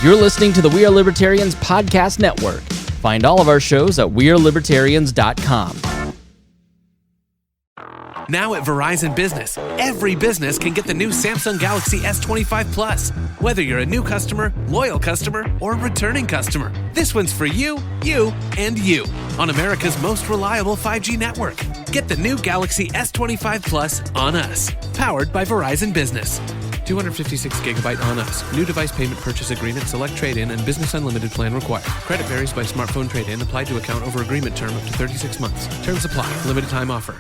You're listening to the We Are Libertarians podcast network. Find all of our shows at wearelibertarians.com. Now at Verizon Business, every business can get the new Samsung Galaxy S25 Plus. Whether you're a new customer, loyal customer, or returning customer, this one's for you, you, and you on America's most reliable 5G network. Get the new Galaxy S25 Plus on us, powered by Verizon Business. 256 gigabyte on us. New device payment purchase agreement, select trade-in, and business unlimited plan required. Credit varies by smartphone trade-in. Applied to account over agreement term up to 36 months. Terms apply. Limited time offer.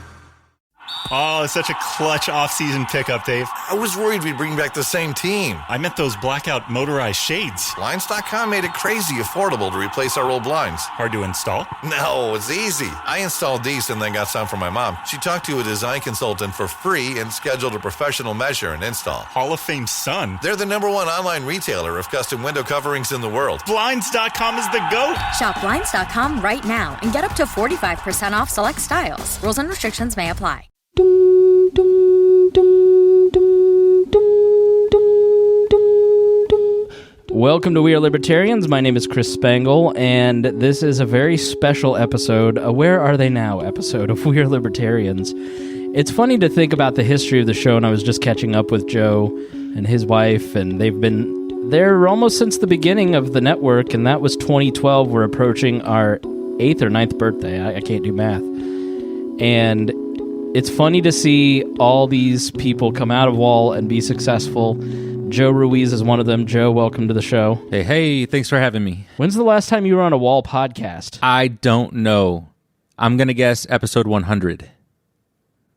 Oh, it's such a clutch off-season pickup, Dave. I was worried we'd bring back the same team. I meant those blackout motorized shades. Blinds.com made it crazy affordable to replace our old blinds. Hard to install? No, it's easy. I installed these and then got some for my mom. She talked to a design consultant for free and scheduled a professional measure and install. Hall of Fame son. They're the #1 online retailer of custom window coverings in the world. Blinds.com is the GOAT. Shop Blinds.com right now and get up to 45% off select styles. Rules and restrictions may apply. Welcome to We Are Libertarians. My name is Chris Spangle, and this is a very special episode, a Where Are They Now episode of We Are Libertarians. It's funny to think about the history of the show, and I was just catching up with Joe and his wife, and they've been there almost since the beginning of the network, and that was 2012. We're approaching our 8th or 9th birthday. I can't do math. And it's funny to see all these people come out of WAL and be successful. Joe Ruiz is one of them. Joe, welcome to the show. Hey, thanks for having me. When's the last time you were on a WAL podcast? I don't know. I'm going to guess episode 100.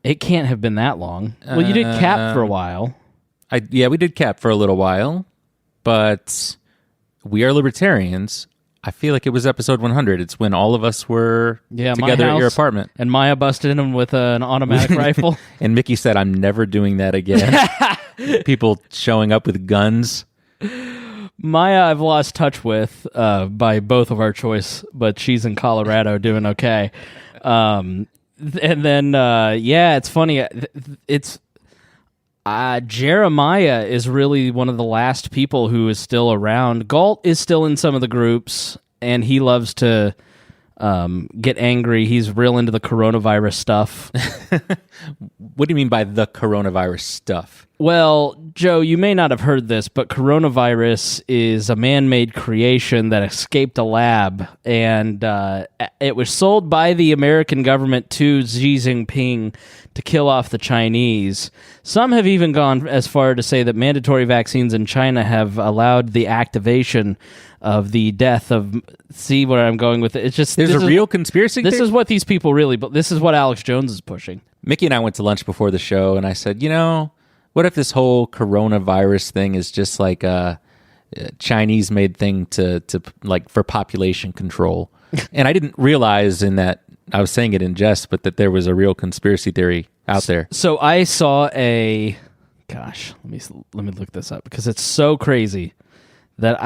It can't have been that long. Well, you did Cap for a while. Yeah, we did Cap for a little while, but We Are Libertarians, I feel like it was episode 100. It's when all of us were together at your apartment. And Maya busted in with an automatic rifle. And Mickey said, I'm never doing that again. People showing up with guns. Maya, I've lost touch with by both of our choice, but she's in Colorado doing okay. And then, it's funny. It's Jeremiah is really one of the last people who is still around. Galt is still in some of the groups, and he loves to get angry. He's real into the coronavirus stuff. What do you mean by the coronavirus stuff? Well, Joe, you may not have heard this, but coronavirus is a man-made creation that escaped a lab, and it was sold by the American government to Xi Jinping to kill off the Chinese. Some have even gone as far to say that mandatory vaccines in China have allowed the activation of the death of... See where I'm going with it? It's just... There's a real conspiracy This theory? is what these people really... But this is what Alex Jones is pushing. Mickey and I went to lunch before the show, and I said, what if this whole coronavirus thing is just like a Chinese-made thing to like for population control? And I didn't realize in that I was saying it in jest, but that there was a real conspiracy theory out there. So I saw a... Gosh, let me look this up because it's so crazy that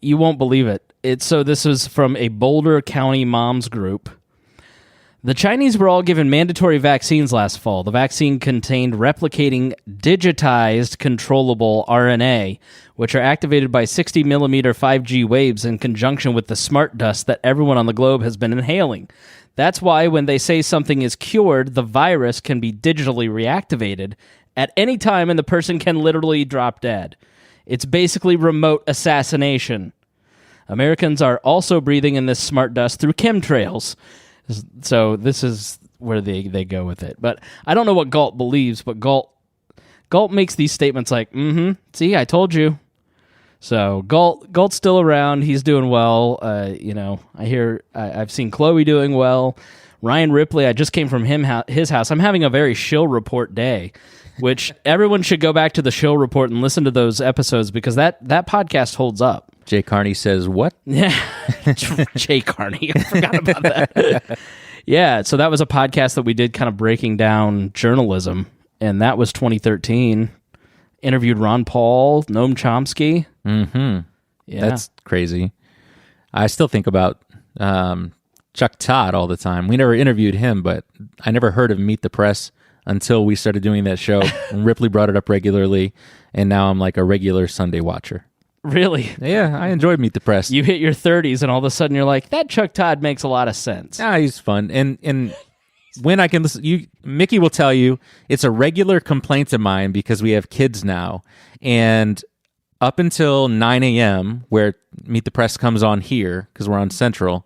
you won't believe it. This was from a Boulder County moms group. The Chinese were all given mandatory vaccines last fall. The vaccine contained replicating digitized controllable RNA, which are activated by 60-millimeter 5G waves in conjunction with the smart dust that everyone on the globe has been inhaling. That's why when they say something is cured, the virus can be digitally reactivated at any time and the person can literally drop dead. It's basically remote assassination. Americans are also breathing in this smart dust through chemtrails. So this is where they go with it. But I don't know what Galt believes, but Galt makes these statements like, see, I told you. So Galt's still around. He's doing well. I've seen Chloe doing well. Ryan Ripley, I just came from his house. I'm having a very shill report day, which everyone should go back to the shill report and listen to those episodes because that podcast holds up. Jay Carney says what? Yeah, Jay Carney. I forgot about that. Yeah, so that was a podcast that we did kind of breaking down journalism, and that was 2013. Interviewed Ron Paul, Noam Chomsky. Mm-hmm. Yeah. That's crazy. I still think about Chuck Todd all the time. We never interviewed him, but I never heard of Meet the Press until we started doing that show. And Ripley brought it up regularly, and now I'm like a regular Sunday watcher. Really? Yeah, I enjoyed Meet the Press. You hit your 30s and all of a sudden you're like, that Chuck Todd makes a lot of sense. He's fun. And when I can listen, Mickey will tell you it's a regular complaint of mine because we have kids now. And up until 9 a.m., where Meet the Press comes on here, because we're on Central,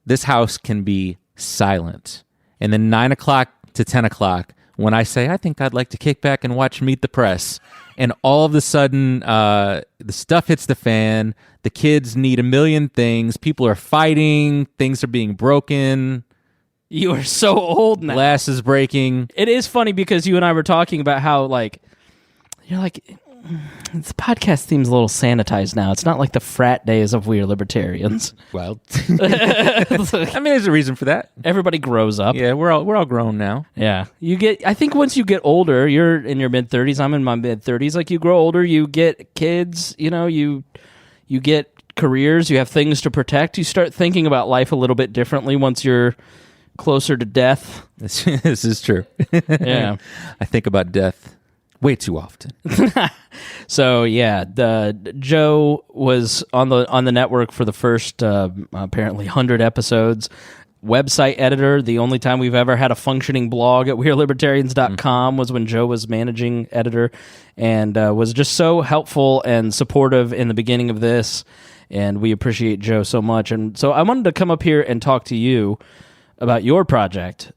this house can be silent. And then 9 o'clock to 10 o'clock, when I say, I think I'd like to kick back and watch Meet the Press, and all of a sudden, the stuff hits the fan, the kids need a million things, people are fighting, things are being broken. You are so old now. Glass is breaking. It is funny because you and I were talking about how, like, you're like, this podcast seems a little sanitized now. It's not like the frat days of We Are Libertarians. Well, I mean, there's a reason for that. Everybody grows up. Yeah, we're all grown now. Yeah. I think once you get older, you're in your mid-30s, I'm in my mid-30s, like you grow older, you get kids, you get careers, you have things to protect, you start thinking about life a little bit differently once you're closer to death. This is true. Yeah. I think about death way too often. So yeah, Joe was on the network for the first apparently 100 episodes. Website editor. The only time we've ever had a functioning blog at wearelibertarians.com was when Joe was managing editor, and was just so helpful and supportive in the beginning of this. And we appreciate Joe so much. And so I wanted to come up here and talk to you about your project,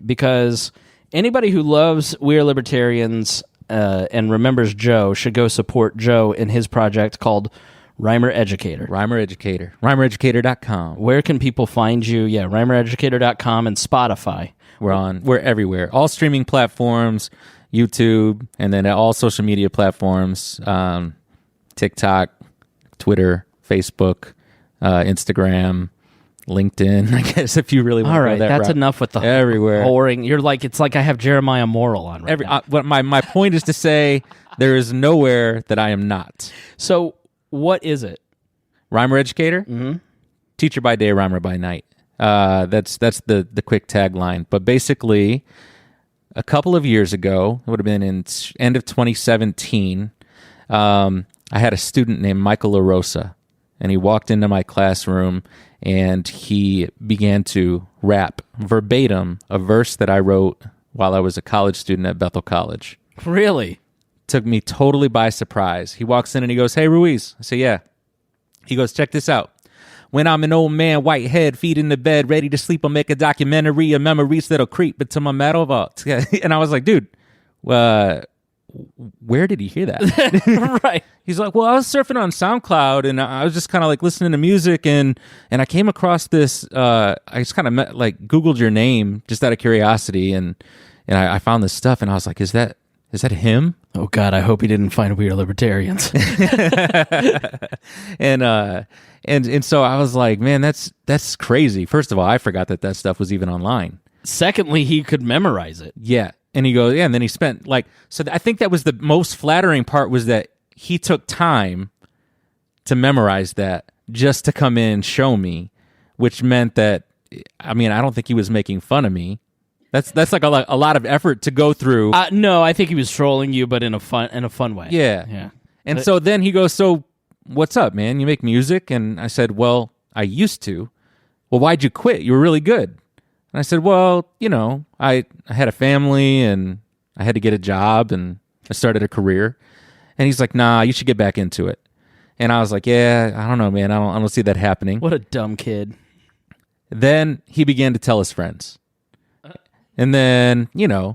because anybody who loves We Are Libertarians and remembers Joe should go support Joe in his project called Rhymer Educator. Rhymer Educator. RhymerEducator.com. Where can people find you? Yeah, RhymerEducator.com and Spotify. We're everywhere. All streaming platforms, YouTube, and then all social media platforms, TikTok, Twitter, Facebook, Instagram, LinkedIn, I guess, if you really want to go that route. All right, that's enough with the everywhere. Whoring. You're like, it's like I have Jeremiah Morrill on right now. But my point is to say there is nowhere that I am not. So what is it? Rhymer Educator? Mm-hmm. Teacher by day, rhymer by night. That's the quick tagline. But basically, a couple of years ago, it would have been in end of 2017, I had a student named Michael LaRosa, and he walked into my classroom and he began to rap verbatim a verse that I wrote while I was a college student at Bethel College. Really? Took me totally by surprise. He walks in and he goes, "Hey, Ruiz." I say, "Yeah." He goes, "Check this out. When I'm an old man, white head, feet in the bed, ready to sleep, I'll make a documentary of memories that'll creep into my metal vault." And I was like, dude, where did he hear that? Right. He's like, "Well, I was surfing on SoundCloud and I was just kind of like listening to music and I came across this, I just kind of like Googled your name just out of curiosity and I found this stuff and I was like, is that him?" Oh God, I hope he didn't find We Are Libertarians. And so I was like, man, that's crazy. First of all, I forgot that stuff was even online. Secondly, he could memorize it. Yeah. And he goes, yeah, and then he spent I think that was the most flattering part, was that he took time to memorize that just to come in and show me, which meant that, I mean, I don't think he was making fun of me. That's like a lot of effort to go through. No, I think he was trolling you, but in a fun way. Yeah. Yeah. And so then he goes, "So what's up, man? You make music?" And I said, "Well, I used to." "Well, why'd you quit? You were really good." And I said, "Well, I had a family and I had to get a job and I started a career." And he's like, "Nah, you should get back into it." And I was like, "Yeah, I don't know, man. I don't see that happening." What a dumb kid. Then he began to tell his friends. And then,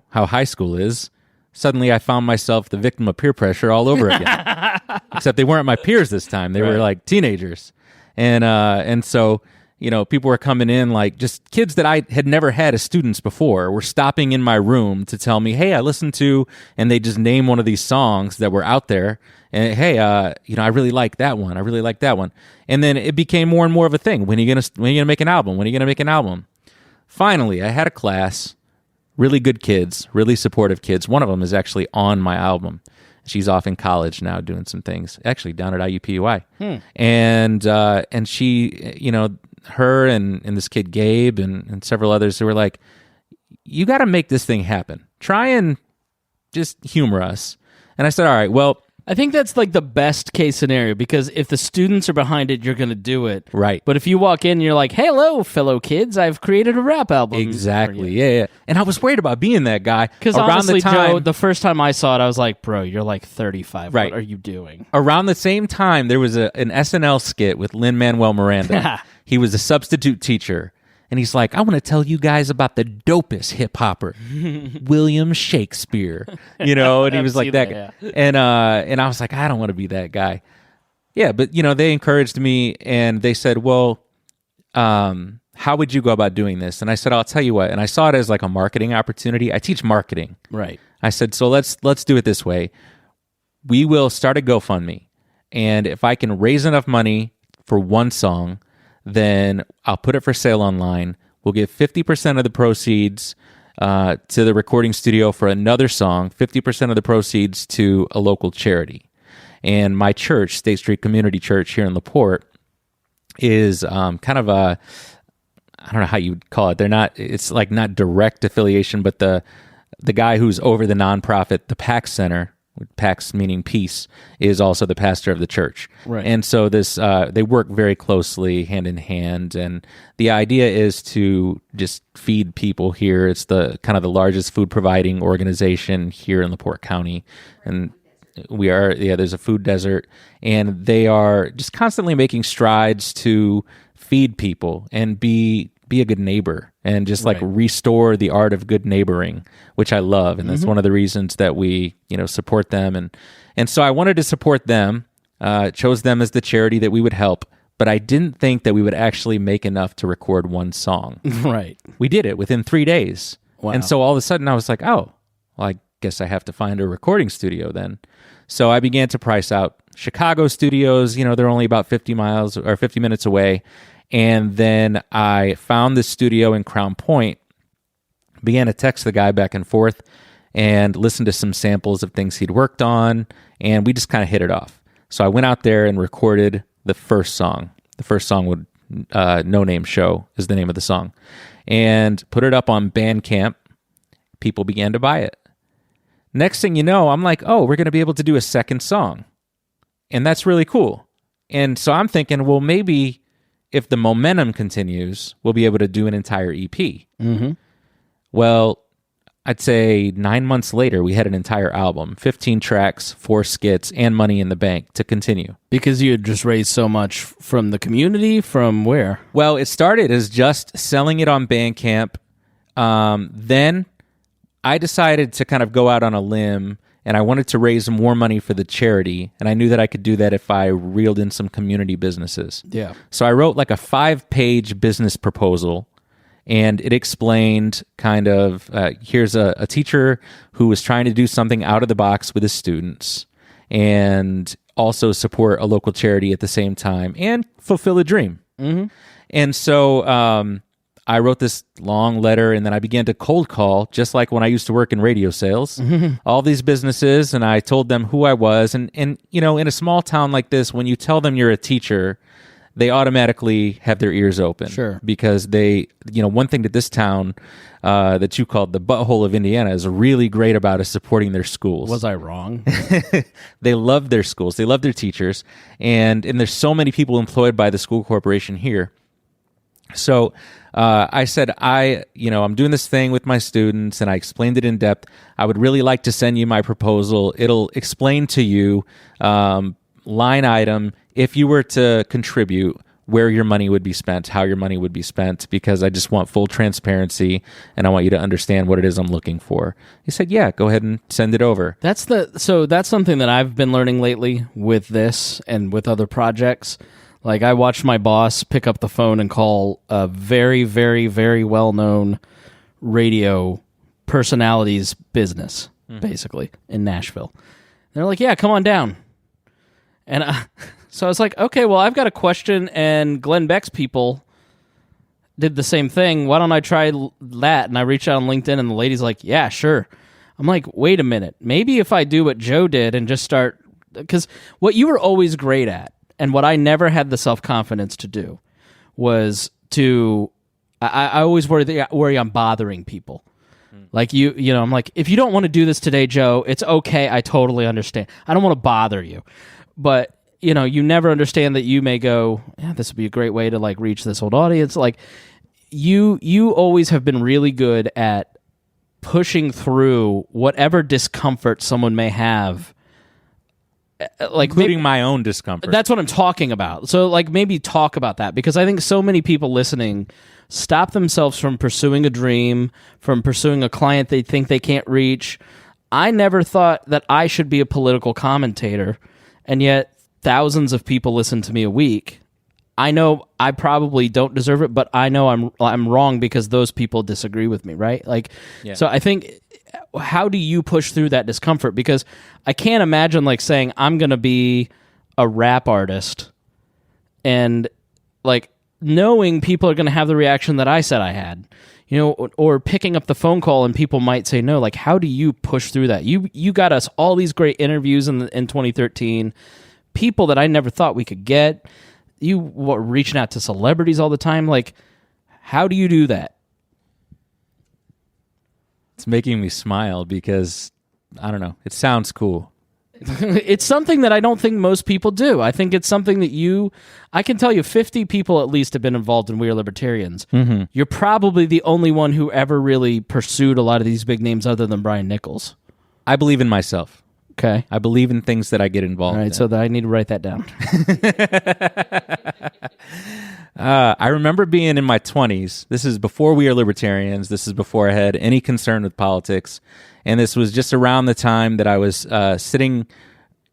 how high school is. Suddenly I found myself the victim of peer pressure all over again. Except they weren't my peers this time. They were like teenagers. And so, people were coming in, like just kids that I had never had as students before were stopping in my room to tell me, "Hey, I listened to," and they just name one of these songs that were out there. And, "Hey, I really like that one. I really like that one." And then it became more and more of a thing. When are you gonna make an album? When are you gonna make an album? Finally, I had a class. Really good kids, really supportive kids. One of them is actually on my album. She's off in college now doing some things, actually down at IUPUI. And she, her and this kid Gabe and several others who were like, "You got to make this thing happen. Try and just humor us." And I said, "All right, well, I think that's like the best case scenario, because if the students are behind it, you're going to do it. Right. But if you walk in and you're like, hello, fellow kids, I've created a rap album. Exactly. Yeah. And I was worried about being that guy. Because honestly, Joe, the first time I saw it, I was like, bro, you're like 35. Right. What are you doing? Around the same time, there was an SNL skit with Lin-Manuel Miranda. He was a substitute teacher. And he's like, I want to tell you guys about the dopest hip hopper, William Shakespeare. You know, and he was like that guy. Yeah. And I was like, I don't want to be that guy. Yeah, but, you know, they encouraged me and they said, well, how would you go about doing this? And I said, I'll tell you what. And I saw it as like a marketing opportunity. I teach marketing. Right. I said, so let's do it this way. We will start a GoFundMe. And if I can raise enough money for one song, then I'll put it for sale online. We'll give 50% of the proceeds to the recording studio for another song, 50% of the proceeds to a local charity. And my church, State Street Community Church here in LaPorte, is kind of a, I don't know how you'd call it. It's like not direct affiliation, but the guy who's over the nonprofit, the PAX Center, PAX meaning peace, is also the pastor of the church. Right. And so they work very closely hand in hand. And the idea is to just feed people here. It's the kind of the largest food providing organization here in LaPorte County. And there's a food desert, and they are just constantly making strides to feed people and be a good neighbor and just like restore the art of good neighboring, which I love. And that's one of the reasons that we, support them. And so I wanted to support them, chose them as the charity that we would help, but I didn't think that we would actually make enough to record one song. Right. We did it within 3 days. Wow. And so all of a sudden I was like, oh, well, I guess I have to find a recording studio then. So I began to price out Chicago studios. They're only about 50 miles or 50 minutes away. And then I found this studio in Crown Point, began to text the guy back and forth, and listened to some samples of things he'd worked on, and we just kind of hit it off. So I went out there and recorded the first song. The first song would, No Name Show is the name of the song, and put it up on Bandcamp. People began to buy it. Next thing you know, I'm like, oh, we're going to be able to do a second song. And that's really cool. And so I'm thinking, well, maybe if the momentum continues, we'll be able to do an entire EP. Mm-hmm. Well, I'd say 9 months later, we had an entire album, 15 tracks, 4 skits, and money in the bank to continue. Because you had just raised so much from the community, from where? Well, it started as just selling it on Bandcamp. Then I decided to kind of go out on a limb, and I wanted to raise more money for the charity, and I knew that I could do that if I reeled in some community businesses. Yeah. So I wrote like a 5-page business proposal, and it explained kind of, here's a teacher who was trying to do something out of the box with his students, and also support a local charity at the same time, and fulfill a dream. Mm-hmm. And so I wrote this long letter, and then I began to cold call, just like when I used to work in radio sales, all these businesses, and I told them who I was. And in a small town like this, when you tell them you're a teacher, they automatically have their ears open. Sure. Because one thing that this town that you called the butthole of Indiana is really great about is supporting their schools. Was I wrong? They love their schools. They love their teachers. And there's so many people employed by the school corporation here. So I said, I'm doing this thing with my students, and I explained it in depth. I would really like to send you my proposal. It'll explain to you, line item, if you were to contribute, where your money would be spent, how your money would be spent, because I just want full transparency, and I want you to understand what it is I'm looking for. He said, yeah, go ahead and send it over. So that's something that I've been learning lately with this and with other projects. Like, I watched my boss pick up the phone and call a very, very, very well-known radio personality's business, basically, in Nashville. And they're like, yeah, come on down. And so I was like, okay, well, I've got a question, and Glenn Beck's people did the same thing. Why don't I try that? And I reached out on LinkedIn, and the lady's like, yeah, sure. I'm like, wait a minute. Maybe if I do what Joe did and just start... Because what you were always great at, and what I never had the self-confidence to do, was to... I always worry I'm bothering people. Like you know, I'm like, if you don't want to do this today, Joe, it's okay. I totally understand. I don't want to bother you, but you know, you never understand that you may go, yeah, this would be a great way to like reach this old audience. Like you always have been really good at pushing through whatever discomfort someone may have. Like including my own discomfort. That's what I'm talking about. So like maybe talk about that, because I think so many people listening stop themselves from pursuing a dream, from pursuing a client they think they can't reach. I never thought that I should be a political commentator, and yet thousands of people listen to me a week. I know I probably don't deserve it, but I know I'm wrong because those people disagree with me, right? Like, So I think, how do you push through that discomfort? Because I can't imagine like saying I'm going to be a rap artist and like knowing people are going to have the reaction that I said I had, you know, or picking up the phone call and people might say no. Like, how do you push through that? You got us all these great interviews in 2013, people that I never thought we could get. You were reaching out to celebrities all the time. Like, how do you do that? It's making me smile because, I don't know, it sounds cool. It's something that I don't think most people do. I think it's something that I can tell you 50 people at least have been involved in We Are Libertarians. Mm-hmm. You're probably the only one who ever really pursued a lot of these big names other than Brian Nichols. I believe in myself. Okay. I believe in things that I get involved in. All right, so I need to write that down. I remember being in my 20s. This is before We Are Libertarians. This is before I had any concern with politics. And this was just around the time that I was sitting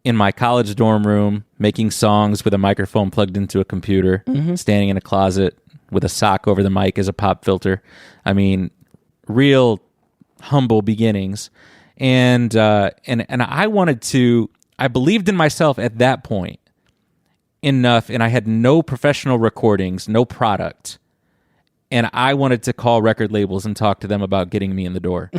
in my college dorm room making songs with a microphone plugged into a computer, standing in a closet with a sock over the mic as a pop filter. I mean, real humble beginnings. And I wanted to, I believed in myself at that point enough, and I had no professional recordings, no product. And I wanted to call record labels and talk to them about getting me in the door.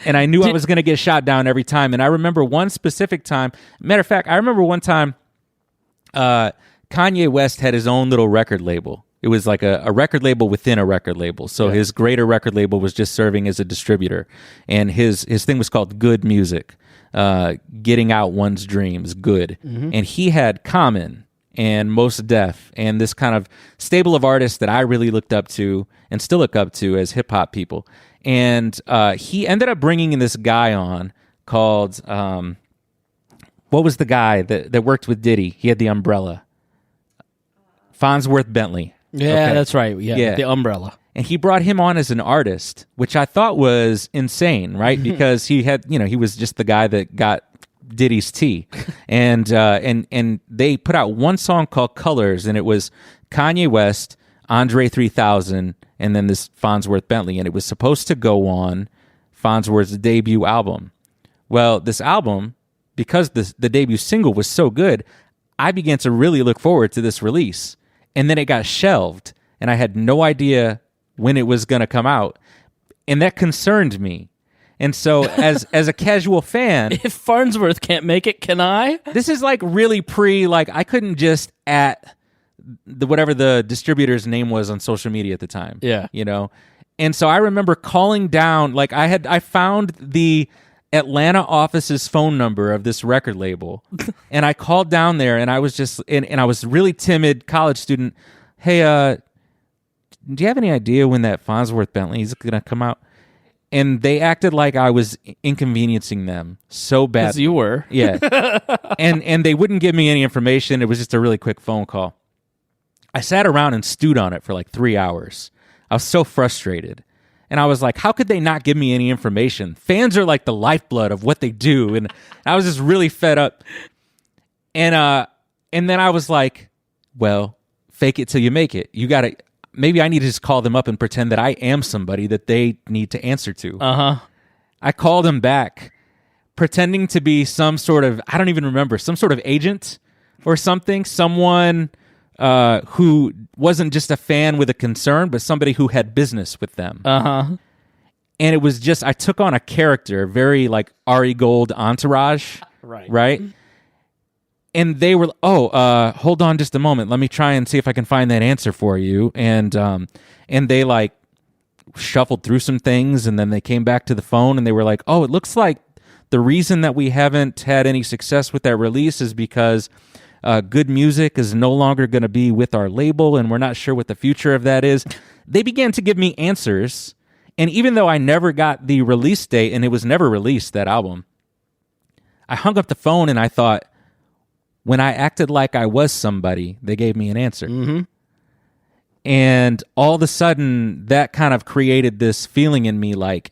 And I knew I was going to get shot down every time. And I remember one specific time, matter of fact, I remember one time Kanye West had his own little record label. It was like a record label within a record label. So his greater record label was just serving as a distributor. And his thing was called Good Music, getting out one's dreams, good. Mm-hmm. And he had Common and Mos Def and this kind of stable of artists that I really looked up to and still look up to as hip-hop people. And he ended up bringing in this guy on called, what was the guy that worked with Diddy? He had the umbrella. Farnsworth Bentley. Yeah, that's right. Yeah, the umbrella. And he brought him on as an artist, which I thought was insane, right? Because he had, he was just the guy that got Diddy's tea. And they put out one song called Colors, and it was Kanye West, Andre 3000, and then this Farnsworth Bentley. And it was supposed to go on Farnsworth's debut album. Well, this album, because the debut single was so good, I began to really look forward to this release. And then it got shelved, and I had no idea when it was going to come out. And that concerned me. And so as a casual fan... If Farnsworth can't make it, can I? This is like really I couldn't just at whatever the distributor's name was on social media at the time. Yeah. And so I remember calling down, like I found the Atlanta office's phone number of this record label. And I called down there, and I was just, and I was really timid college student. Hey, do you have any idea when that Farnsworth Bentley is going to come out? And they acted like I was inconveniencing them so bad. As you were. Yeah. and they wouldn't give me any information. It was just a really quick phone call. I sat around and stewed on it for like 3 hours. I was so frustrated. And I was like, how could they not give me any information? Fans are like the lifeblood of what they do. And I was just really fed up. And then I was like, well, fake it till you make it. You got to, maybe I need to just call them up and pretend that I am somebody that they need to answer to. Uh-huh. I called them back, pretending to be some sort of, I don't even remember, some sort of agent or something. Someone who wasn't just a fan with a concern, but somebody who had business with them. Uh-huh. And it was just, I took on a character, very like Ari Gold entourage. Right? And they were, hold on just a moment. Let me try and see if I can find that answer for you. And they like shuffled through some things, and then they came back to the phone and they were like, oh, it looks like the reason that we haven't had any success with that release is because good music is no longer going to be with our label, and we're not sure what the future of that is. They began to give me answers, and even though I never got the release date, and it was never released, that album, I hung up the phone and I thought, when I acted like I was somebody, they gave me an answer. Mm-hmm. And all of a sudden, that kind of created this feeling in me like,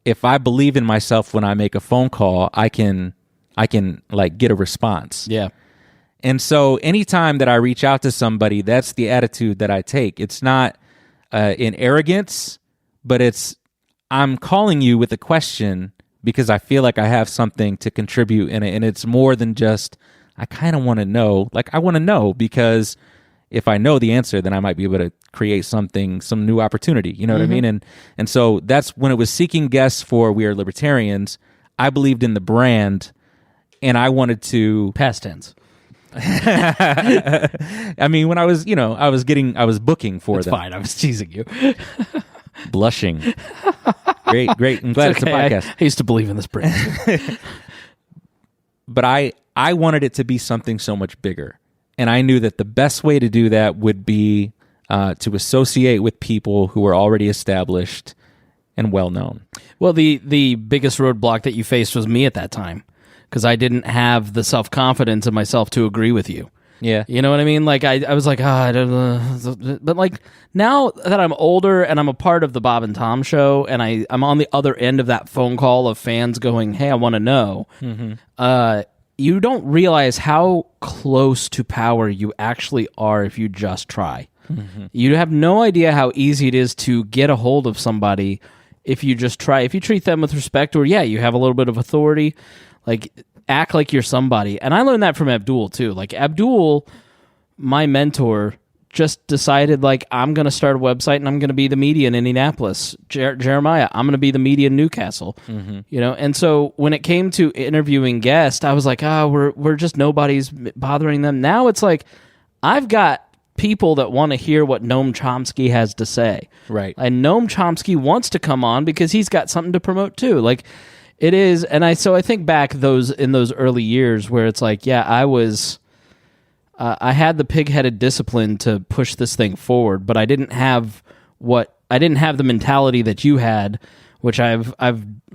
if I believe in myself when I make a phone call, I can like get a response. Yeah. And so anytime that I reach out to somebody, that's the attitude that I take. It's not in arrogance, but it's, I'm calling you with a question because I feel like I have something to contribute in it. And it's more than just, I kind of want to know. Like, I want to know because if I know the answer, then I might be able to create something, some new opportunity. You know what I mean? And so that's when it was seeking guests for We Are Libertarians. I believed in the brand, and I wanted to Past tense. I mean, when I was, I was booking for It's them. fine. I was teasing you. Blushing. Great. I'm glad it's a podcast. I used to believe in this brand. But I wanted it to be something so much bigger. And I knew that the best way to do that would be to associate with people who were already established and well-known. Well, the biggest roadblock that you faced was me at that time, because I didn't have the self-confidence in myself to agree with you. Yeah. You know what I mean? Like, I was like, I don't know. But, like, now that I'm older and I'm a part of the Bob and Tom show, and I'm on the other end of that phone call of fans going, hey, I want to know, you don't realize how close to power you actually are if you just try. You have no idea how easy it is to get a hold of somebody if you just try. If you treat them with respect, or, yeah, you have a little bit of authority, like, act like you're somebody. And I learned that from Abdul, too. Like, Abdul, my mentor, just decided, like, I'm going to start a website and I'm going to be the media in Indianapolis. Jeremiah, I'm going to be the media in Newcastle. And so when it came to interviewing guests, I was like, we're just, nobody's bothering them. Now it's like, I've got people that want to hear what Noam Chomsky has to say. Right. And Noam Chomsky wants to come on because he's got something to promote, too. Like, it is, and I think back in those early years where it's like, yeah, I had the pig-headed discipline to push this thing forward, but I didn't have the mentality that you had, which I've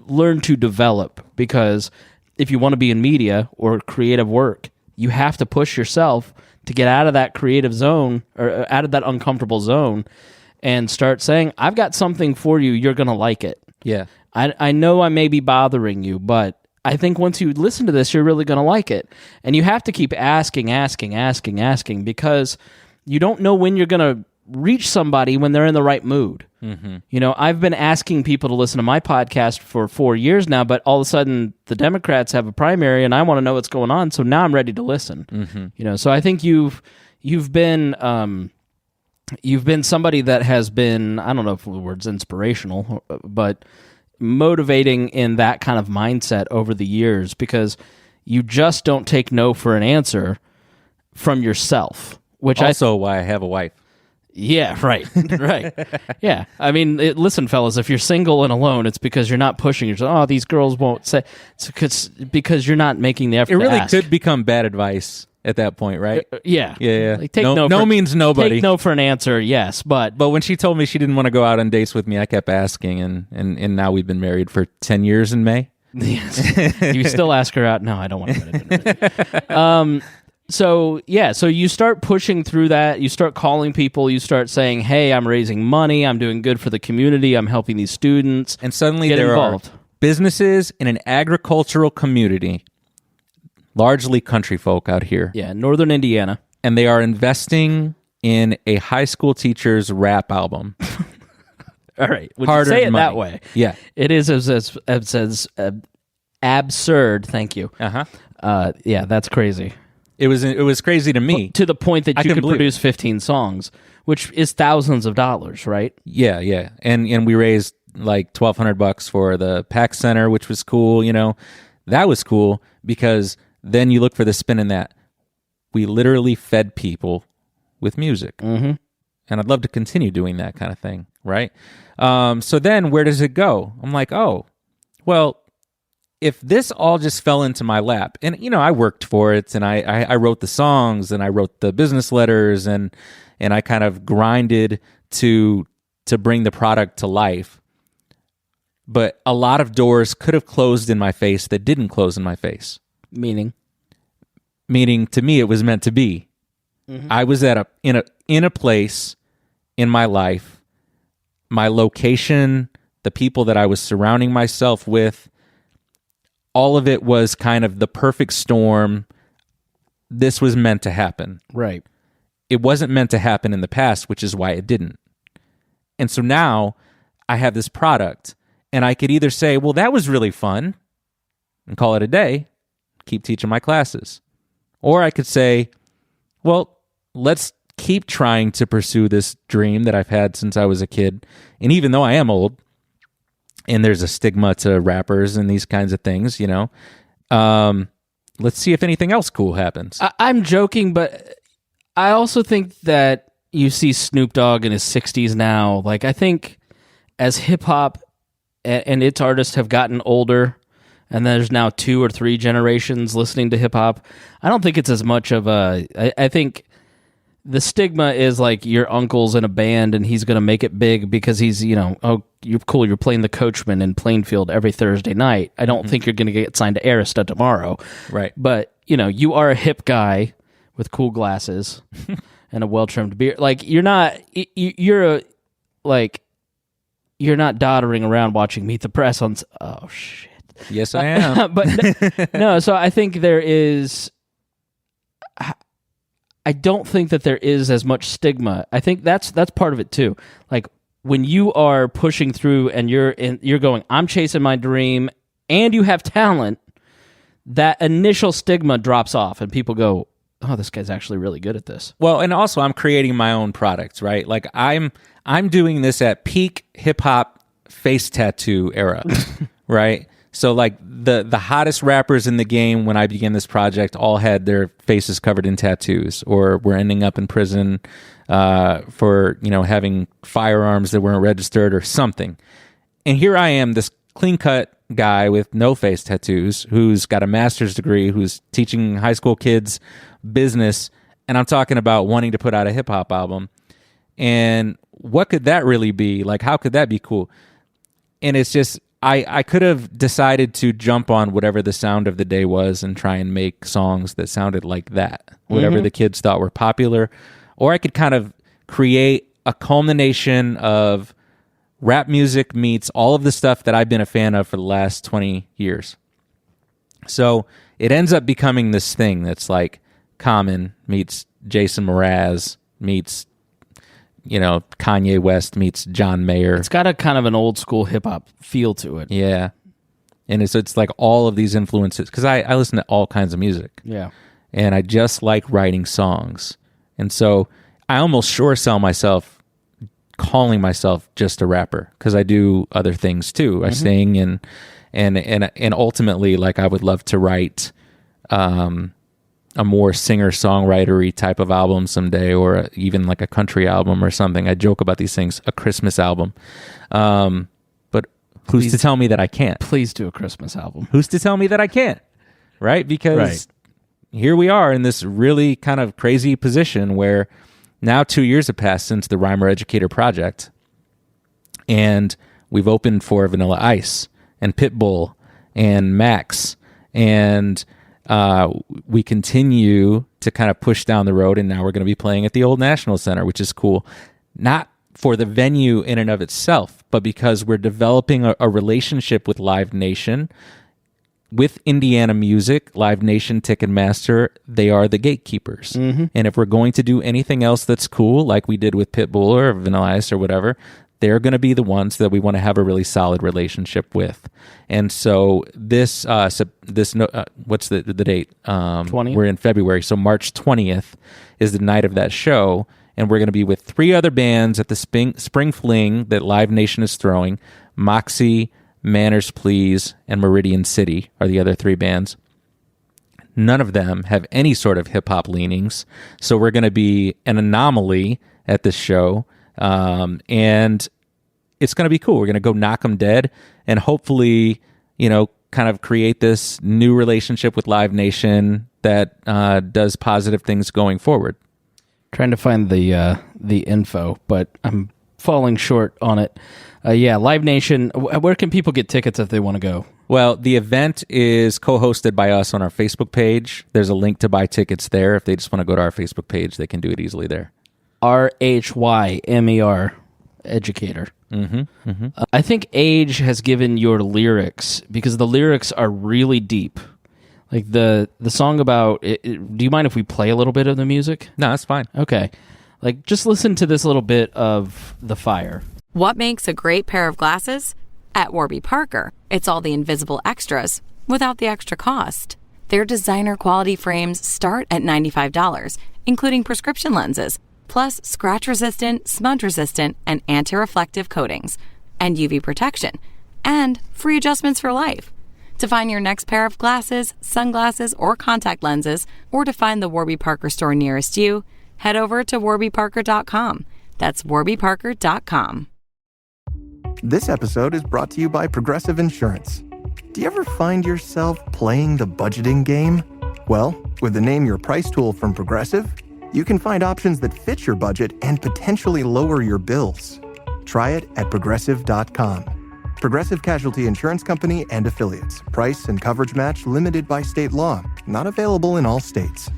learned to develop, because if you want to be in media or creative work, you have to push yourself to get out of that creative zone, or out of that uncomfortable zone, and start saying, I've got something for you, you're going to like it. Yeah. I know I may be bothering you, but I think once you listen to this, you're really going to like it. And you have to keep asking, because you don't know when you're going to reach somebody when they're in the right mood. I've been asking people to listen to my podcast for 4 years now, but all of a sudden the Democrats have a primary and I want to know what's going on. So now I'm ready to listen. So I think you've been somebody that has been, I don't know if the word's inspirational, but motivating in that kind of mindset over the years, because you just don't take no for an answer from yourself, which also why I have a wife. Yeah, right. Yeah. I mean, listen, fellas, if you're single and alone, it's because you're not pushing yourself. Oh, these girls won't say. It's because you're not making the effort. It really to ask. could become bad advice at that point, right? Yeah. Like, take no means nobody. Take no for an answer, yes, but when she told me she didn't want to go out on dates with me, I kept asking, and now we've been married for 10 years in May. Yes. You still ask her out? No, I don't want to. So you start pushing through that. You start calling people. You start saying, hey, I'm raising money. I'm doing good for the community. I'm helping these students. And suddenly Get there involved. are businesses in an agricultural community, largely country folk out here. Yeah, northern Indiana. And they are investing in a high school teacher's rap album. All right. When you Hard-earned say it money. that way, Yeah. it is as absurd. Thank you. Yeah, that's crazy. It was crazy to me. To the point that I you couldn't could believe produce 15 songs, which is thousands of dollars, right? Yeah. And we raised like $1,200 for the PAC Center, which was cool. That was cool, because then you look for the spin in that. We literally fed people with music. and I'd love to continue doing that kind of thing, right? So then where does it go? I'm like, oh, well, if this all just fell into my lap, and I worked for it, and I wrote the songs, and I wrote the business letters, and I kind of grinded to bring the product to life. But a lot of doors could have closed in my face that didn't close in my face. Meaning to me, it was meant to be. Mm-hmm. I was in a place in my life, my location, the people that I was surrounding myself with, all of it was kind of the perfect storm. This was meant to happen. Right. It wasn't meant to happen in the past, which is why it didn't. And so now I have this product, and I could either say, well, that was really fun, and call it a day, keep teaching my classes. Or I could say, well, let's keep trying to pursue this dream that I've had since I was a kid. And even though I am old, and there's a stigma to rappers and these kinds of things, let's see if anything else cool happens. I'm joking, but I also think that you see Snoop Dogg in his 60s now. Like, I think as hip-hop and its artists have gotten older, and there's now 2 or 3 generations listening to hip-hop, I don't think it's as much of a... I think the stigma is like your uncle's in a band and he's going to make it big because he's, oh, you're cool, you're playing the Coachman in Plainfield every Thursday night. I don't think you're going to get signed to Arista tomorrow. Right. But, you are a hip guy with cool glasses and a well-trimmed beard. Like, you're not doddering around watching Meet the Press on... Oh, shit. Yes, I am. But no, so I think there is... I don't think that there is as much stigma. I think that's part of it too. Like, when you are pushing through and you're going, I'm chasing my dream, and you have talent, that initial stigma drops off, and people go, oh, this guy's actually really good at this. Well, and also I'm creating my own products, right? Like, I'm doing this at peak hip hop face tattoo era, right? So, like, the hottest rappers in the game when I began this project all had their faces covered in tattoos, or were ending up in prison for having firearms that weren't registered or something. And here I am, this clean-cut guy with no face tattoos, who's got a master's degree, who's teaching high school kids business, and I'm talking about wanting to put out a hip-hop album. And what could that really be? Like, how could that be cool? And it's just... I could have decided to jump on whatever the sound of the day was and try and make songs that sounded like that, whatever the kids thought were popular. Or I could kind of create a culmination of rap music meets all of the stuff that I've been a fan of for the last 20 years. So it ends up becoming this thing that's like Common meets Jason Mraz meets... Kanye West meets John Mayer. It's got a kind of an old school hip hop feel to it. Yeah. And it's like all of these influences, because I listen to all kinds of music. Yeah. And I just like writing songs. And so I almost sure sell myself calling myself just a rapper, because I do other things too. I sing and ultimately, like, I would love to write a more singer-songwritery type of album someday, or even like a country album or something. I joke about these things, a Christmas album. But who's to tell me that I can't? Please do a Christmas album. Who's to tell me that I can't? Right? Because here we are in this really kind of crazy position where now 2 years have passed since the Rhymer Educator project, and we've opened for Vanilla Ice and Pitbull and Max, and we continue to kind of push down the road, and now we're going to be playing at the Old National Center, which is cool. Not for the venue in and of itself, but because we're developing a relationship with Live Nation, with Indiana Music, Live Nation, Ticketmaster. They are the gatekeepers. And if we're going to do anything else that's cool, like we did with Pitbull or Vanilla Ice or whatever, they're going to be the ones that we want to have a really solid relationship with. And so what's the date? 20th? We're in February. So March 20th is the night of that show. And we're going to be with 3 other bands at the Spring Fling that Live Nation is throwing. Moxie, Manners Please, and Meridian City are the other 3 bands. None of them have any sort of hip-hop leanings. So we're going to be an anomaly at this show. And it's going to be cool. We're going to go knock them dead and hopefully, kind of create this new relationship with Live Nation that does positive things going forward. Trying to find the info, but I'm falling short on it. Live Nation, where can people get tickets if they want to go? Well, the event is co-hosted by us on our Facebook page. There's a link to buy tickets there. If they just want to go to our Facebook page, they can do it easily there. RHYMER, Educator. Mm-hmm, mm-hmm. I think age has given your lyrics, because the lyrics are really deep. Like the song about... do you mind if we play a little bit of the music? No, that's fine. Okay. Like, just listen to this little bit of The Fire. What makes a great pair of glasses? At Warby Parker, it's all the invisible extras without the extra cost. Their designer quality frames start at $95, including prescription lenses, plus scratch-resistant, smudge-resistant, and anti-reflective coatings, and UV protection, and free adjustments for life. To find your next pair of glasses, sunglasses, or contact lenses, or to find the Warby Parker store nearest you, head over to warbyparker.com. That's warbyparker.com. This episode is brought to you by Progressive Insurance. Do you ever find yourself playing the budgeting game? Well, with the Name Your Price tool from Progressive, you can find options that fit your budget and potentially lower your bills. Try it at Progressive.com. Progressive Casualty Insurance Company and Affiliates. Price and coverage match limited by state law. Not available in all states.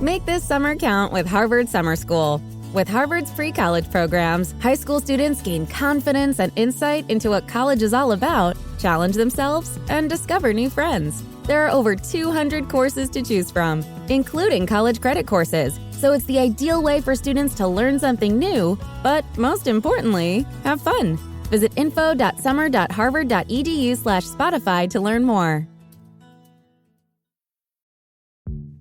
Make this summer count with Harvard Summer School. With Harvard's free college programs, high school students gain confidence and insight into what college is all about, challenge themselves, and discover new friends. There are over 200 courses to choose from, including college credit courses, so it's the ideal way for students to learn something new, but most importantly, have fun. Visit info.summer.harvard.edu/Spotify to learn more.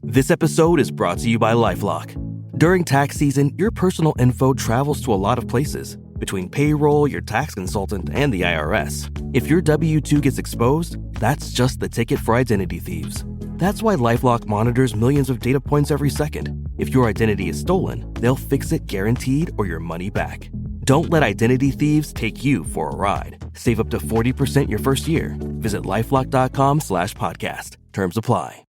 This episode is brought to you by LifeLock. During tax season, your personal info travels to a lot of places. Between payroll, your tax consultant, and the IRS. If your W-2 gets exposed, that's just the ticket for identity thieves. That's why LifeLock monitors millions of data points every second. If your identity is stolen, they'll fix it guaranteed or your money back. Don't let identity thieves take you for a ride. Save up to 40% your first year. Visit LifeLock.com/podcast. Terms apply.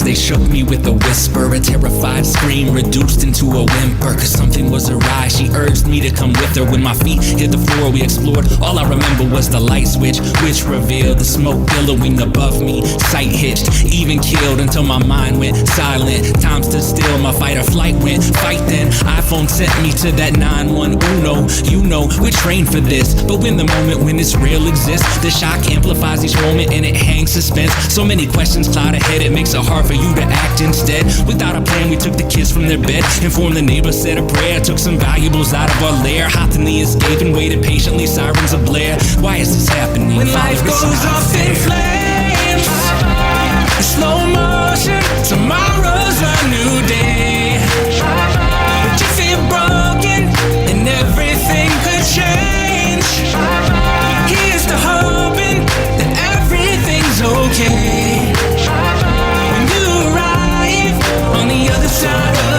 They shook me with a whisper, a terrified scream reduced into a whimper, cause something was awry. She urged me to come with her. When my feet hit the floor, we explored. All I remember was the light switch, which revealed the smoke billowing above me. Sight hitched, even killed until my mind went silent. Time stood still, my fight or flight went fight then. iPhone sent me to that 911. You know, we're trained for this, but when the moment when it's real exists, the shock amplifies each moment and it hangs suspense. So many questions cloud ahead, it makes it hard for you to act instead. Without a plan, we took the kids from their bed, informed the neighbor, said a prayer, took some valuables out of our lair, hopped in the escape and waited patiently, sirens of blare. Why is this happening? When life goes up in flames, in slow motion, tomorrow's a new day. But you feel broken and everything could change. Here's to hoping that everything's okay.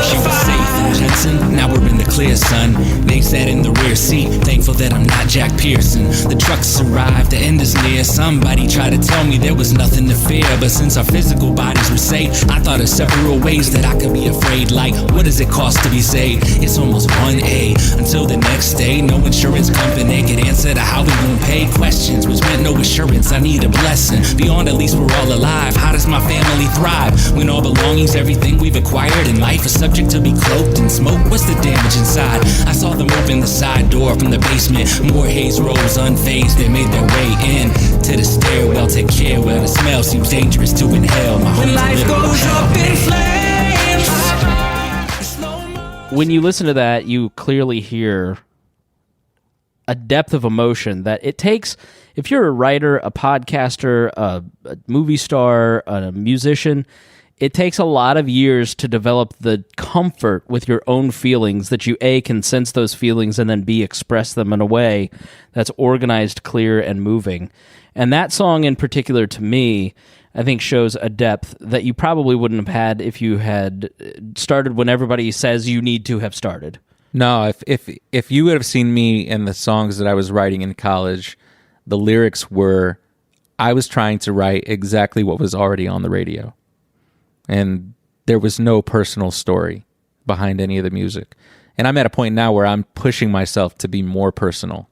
She was safe in Jensen, now we're in the clear, son. They sat in the rear seat, thankful that I'm not Jack Pearson. The trucks arrived, the end is near. Somebody tried to tell me there was nothing to fear, but since our physical bodies were safe, I thought of several ways that I could be afraid. Like, what does it cost to be saved? It's almost 1A until the next day. No insurance company could answer to how we gon' pay. Questions which meant no assurance. I need a blessing beyond at least we're all alive. How does my family thrive when all belongings, everything we've acquired in life is subject to be cloaked in smoke? What's the damage inside? I saw them open the side door from the basement. More haze rose unfazed. They made their way in to the stairwell. Take care, well, the smell seems dangerous to inhale. My when life goes up in flames. When you listen to that, you clearly hear a depth of emotion that it takes. If you're a writer, a podcaster, a movie star, a musician, it takes a lot of years to develop the comfort with your own feelings that you, A, can sense those feelings, and then B, express them in a way that's organized, clear, and moving. And that song in particular, to me, I think shows a depth that you probably wouldn't have had if you had started when everybody says you need to have started. No, if you would have seen me in the songs that I was writing in college, the lyrics were, I was trying to write exactly what was already on the radio. And there was no personal story behind any of the music. And I'm at a point now where I'm pushing myself to be more personal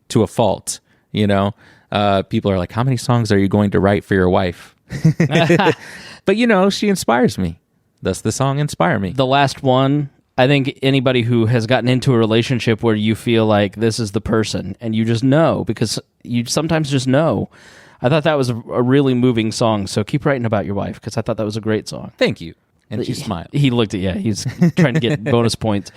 to a fault, you know? People are like, how many songs are you going to write for your wife? But, you know, she inspires me. Thus the song Inspire Me. The last one, I think anybody who has gotten into a relationship where you feel like this is the person and you just know, because you sometimes just know. I thought that was a really moving song, so keep writing about your wife, because I thought that was a great song. Thank you. And she smiled. He looked at, he's trying to get bonus points.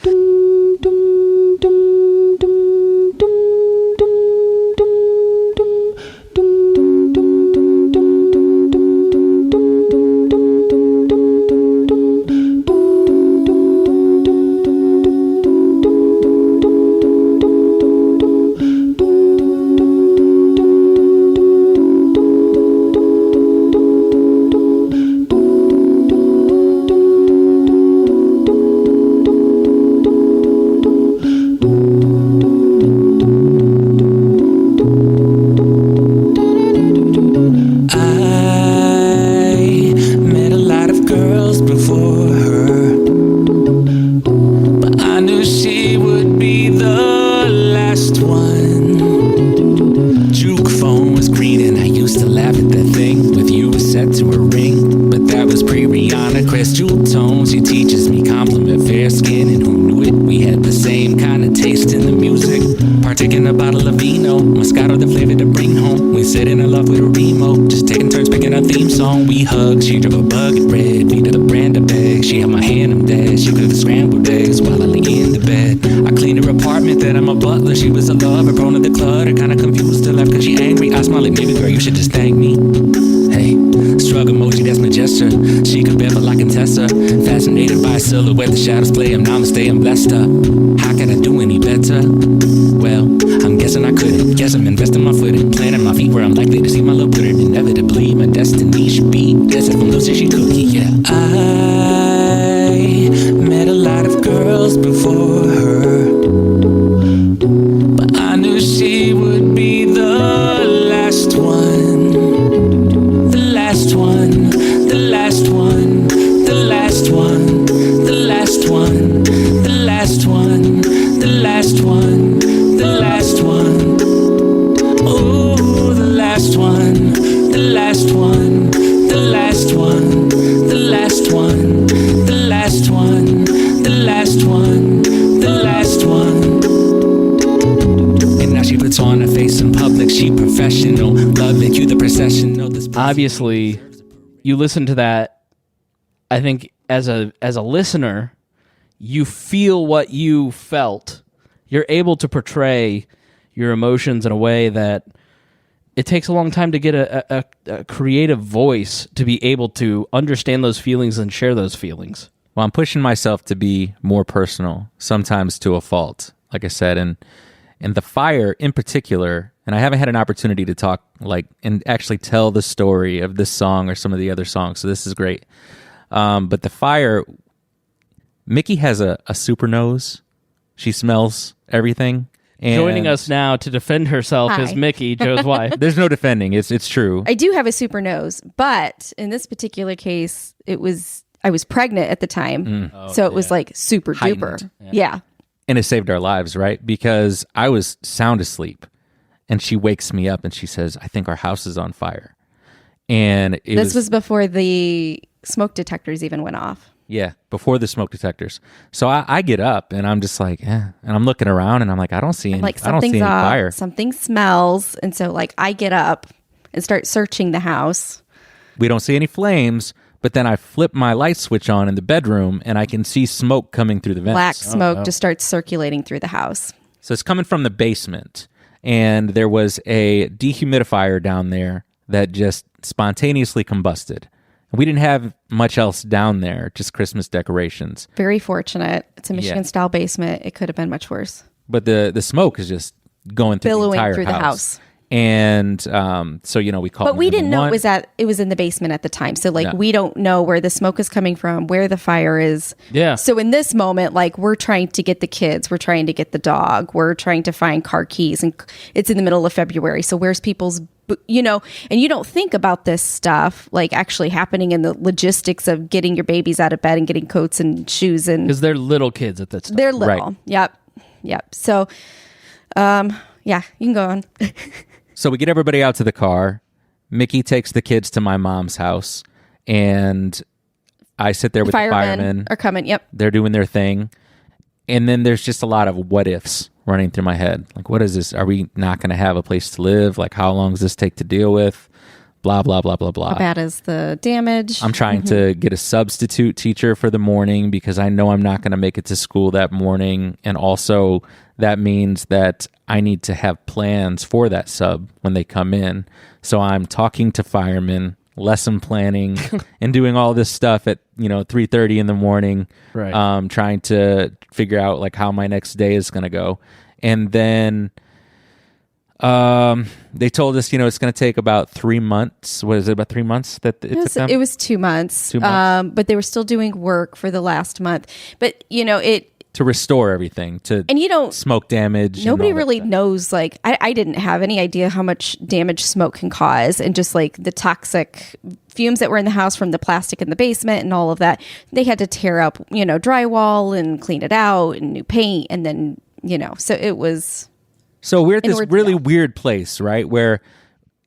Silhouette, the shadows play, I'm namaste, I'm blessed up. How can I do any better? Well, I'm guessing I couldn't. Guess I'm investing my footing, planting my feet where I'm likely to see my love put it. Inevitably, my destiny should be blessed from Lucy, she cookie, yeah. I met a lot of girls before her, but I knew she would be the last one. The last one, the last one, the last one. The last one, the last one, the last one, the last one. Oh, the last one, the last one, the last one, the last one, the last one, the last one, the last one. And now she puts on a face in public, she professional. Love it, you the processional. Obviously, you listen to that, I think, as a listener, you feel what you felt. You're able to portray your emotions in a way that it takes a long time to get a creative voice to be able to understand those feelings and share those feelings. Well, I'm pushing myself to be more personal, sometimes to a fault, like I said, and The Fire in particular, and I haven't had an opportunity to talk and actually tell the story of this song or some of the other songs, so this is great. But The Fire, Mickey has a super nose. She smells everything. And joining us now to defend herself is Mickey, Joe's wife. There's no defending. It's true. I do have a super nose, but in this particular case, I was pregnant at the time, so it was like super duper. Yeah. And it saved our lives, right? Because I was sound asleep, and she wakes me up and she says, "I think our house is on fire." And this was before the smoke detectors even went off. Yeah, before the smoke detectors. So I get up and I'm just like, and I'm looking around and I'm like, I don't see any fire. Something smells. And so I get up and start searching the house. We don't see any flames, but then I flip my light switch on in the bedroom and I can see smoke coming through the vents. Black smoke just starts circulating through the house. So it's coming from the basement, and there was a dehumidifier down there that just spontaneously combusted. We didn't have much else down there, just Christmas decorations. Very fortunate. It's a Michigan-style basement. It could have been much worse. But the smoke is just going through Billowing the entire through house. the house. And so, we called. But we didn't know it was in the basement at the time. So we don't know where the smoke is coming from, where the fire is. Yeah. So in this moment, we're trying to get the kids, we're trying to get the dog, we're trying to find car keys, and it's in the middle of February. So where's people's, and you don't think about this stuff actually happening in the logistics of getting your babies out of bed and getting coats and shoes, and because they're little kids at that time. They're little. Right. Yep. So, yeah, you can go on. So we get everybody out to the car. Mickey takes the kids to my mom's house, and I sit there with the firemen. Are coming. Yep. They're doing their thing. And then there's just a lot of what ifs running through my head. What is this? Are we not going to have a place to live? How long does this take to deal with? Blah, blah, blah, blah, blah. How bad is the damage? I'm trying to get a substitute teacher for the morning because I know I'm not going to make it to school that morning. And also that means that I need to have plans for that sub when they come in. So I'm talking to firemen, lesson planning, and doing all this stuff at 3:30 in the morning. Right. Trying to figure out how my next day is going to go. And then they told us, it's going to take about 3 months. What is it, about 3 months that it took them? It was 2 months. 2 months. But they were still doing work for the last month. But, to restore everything, smoke damage. Nobody really knows. I didn't have any idea how much damage smoke can cause, and just the toxic fumes that were in the house from the plastic in the basement and all of that. They had to tear up, drywall and clean it out and new paint, and then so it was. So we're at this really weird place, right? Where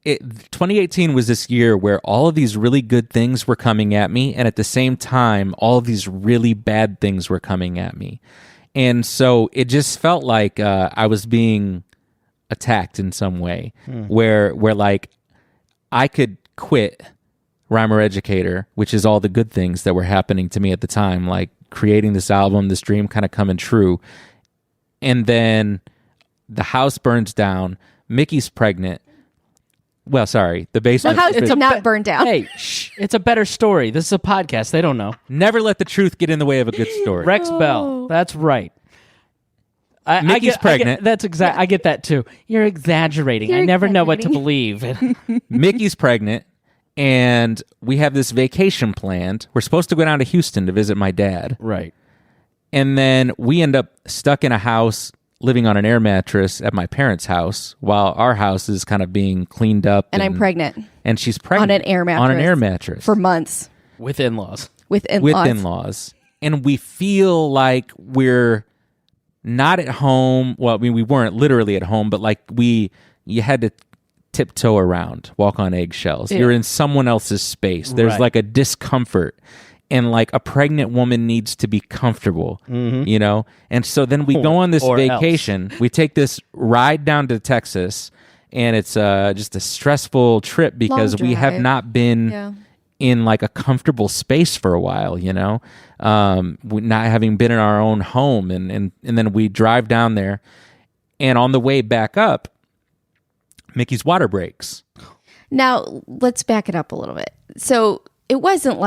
2018 was this year where all of these really good things were coming at me, and at the same time, all of these really bad things were coming at me. And so it just felt like I was being attacked in some way, where I could quit Rhymer Educator, which is all the good things that were happening to me at the time, creating this album, this dream kind of coming true. And then the house burns down. Mickey's pregnant. Well, sorry, the basement. The house did not burn down. Hey, it's a better story. This is a podcast. They don't know. Never let the truth get in the way of a good story. Rex Bell. That's right. Mickey's pregnant. That's exact. I get that too. You're exaggerating. I never know what to believe. Mickey's pregnant, and we have this vacation planned. We're supposed to go down to Houston to visit my dad. Right. And then we end up stuck in a house, living on an air mattress at my parents' house, while our house is kind of being cleaned up. And I'm pregnant. And she's pregnant. On an air mattress. For months. With in-laws. With in-laws. And we feel like we're not at home. Well, we weren't literally at home, but you had to tiptoe around, walk on eggshells. Yeah. You're in someone else's space. There's a discomfort. And a pregnant woman needs to be comfortable, And so then we go on this vacation. We take this ride down to Texas, and it's just a stressful trip because we have not been in a comfortable space for a while, not having been in our own home. And then we drive down there, and on the way back up, Mickey's water breaks. Now, let's back it up a little bit. So it wasn't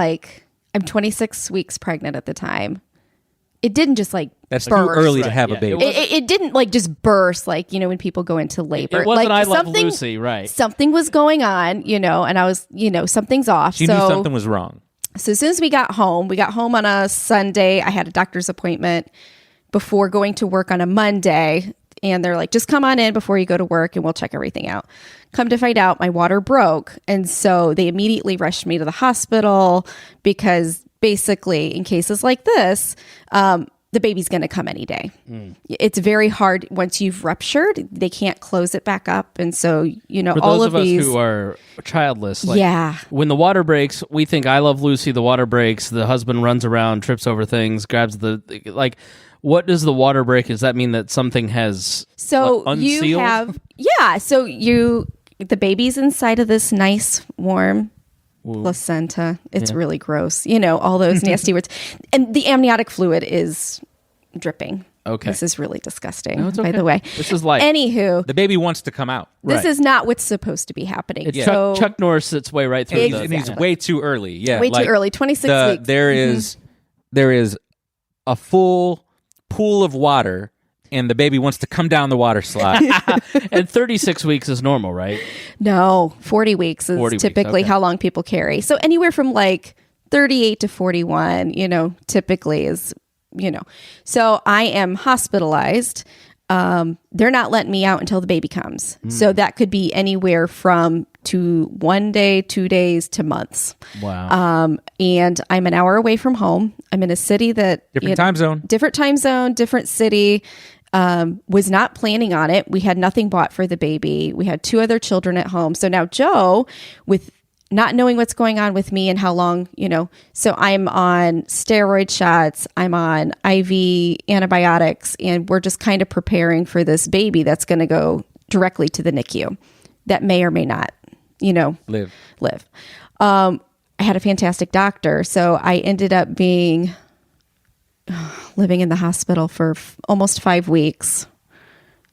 I'm 26 weeks pregnant at the time. It didn't just that's burst. too early to have a baby. It didn't just burst when people go into labor. It wasn't I Love Lucy, right? Something was going on, and I was, something's off. She knew something was wrong. So as soon as we got home on a Sunday. I had a doctor's appointment before going to work on a Monday. And they're like, just come on in before you go to work and we'll check everything out. Come to find out, my water broke. And so they immediately rushed me to the hospital because basically in cases like this, the baby's going to come any day. It's very hard once you've ruptured. They can't close it back up. And so, for all those of us these who are childless, when the water breaks, we think I Love Lucy, the water breaks, the husband runs around, trips over things, grabs what does the water break? Does that mean that something has unsealed? You have the baby's inside of this nice warm placenta. It's really gross. All those nasty words. And the amniotic fluid is dripping. Okay. This is really disgusting, No, it's okay. by the way. This is like Anywho, The baby wants to come out. this is not what's supposed to be happening. it's So Chuck Norris sits way right through And he's way too early. Yeah, way too early. 26 weeks. There is a full pool of water, and the baby wants to come down the water slide. And 36 weeks is normal, right? No, 40 weeks is 40 weeks, typically okay. how long people carry. So anywhere from like 38 to 41, typically is, So I am hospitalized. They're not letting me out until the baby comes. So that could be anywhere from 1 day, 2 days to months. Wow. And I'm an hour away from home. I'm in a city that Different time zone. Different city. Was not planning on it. We had nothing bought for the baby. We had 2 other children at home. So now Joe, with not knowing what's going on with me and how long, so I'm on steroid shots, I'm on IV antibiotics, and we're just kind of preparing for this baby that's going to go directly to the NICU that may or may not, Live. I had a fantastic doctor. So I ended up living in the hospital for almost 5 weeks.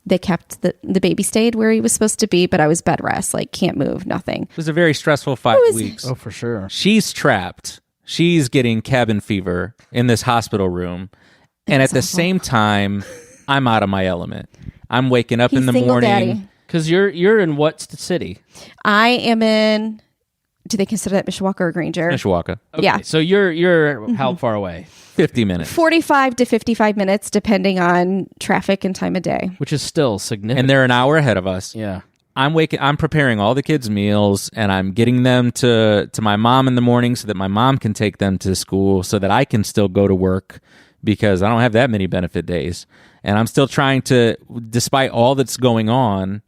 They kept the baby stayed where he was supposed to be, but I was bed rest, like can't move, nothing. It was a very stressful 5 weeks. Oh, for sure. She's trapped. She's getting cabin fever in this hospital room. And at the same time, I'm out of my element. I'm waking up in the morning. Because you're in what city? I am in, do they consider that Mishawaka or Granger? Mishawaka. Okay, Yeah. So you're how far away? 50 minutes. 45 to 55 minutes, depending on traffic and time of day. Which is still significant. And they're an hour ahead of us. Yeah. I'm preparing all the kids' meals, and I'm getting them to my mom in the morning so that my mom can take them to school so that I can still go to work because I don't have that many benefit days. And I'm still trying to, despite all that's going on,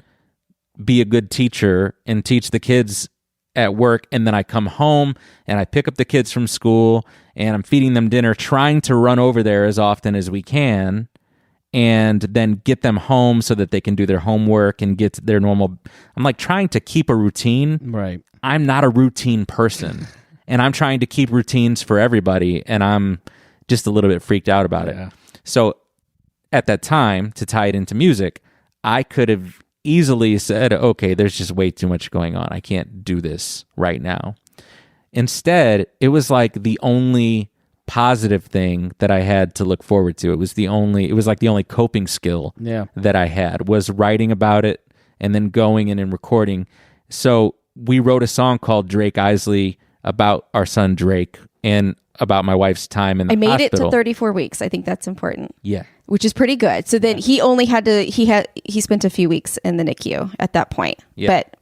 be a good teacher and teach the kids at work. And then I come home and I pick up the kids from school and I'm feeding them dinner, trying to run over there as often as we can and then get them home so that they can do their homework and get their normal. I'm like trying to keep a routine. Right. I'm not a routine person and I'm trying to keep routines for everybody. And I'm just a little bit freaked out about it. So at that time, to tie it into music, I could have easily said, okay, there's just way too much going on. I can't do this right now. Instead, it was like the only positive thing that I had to look forward to. It was like the only coping skill that I had was writing about it and then going in and recording. So we wrote a song called Drake Isley about our son Drake and about my wife's time in the hospital. I made it to 34 weeks. I think that's important. Yeah. Which is pretty good. So then he only he spent a few weeks in the NICU at that point. Yeah. But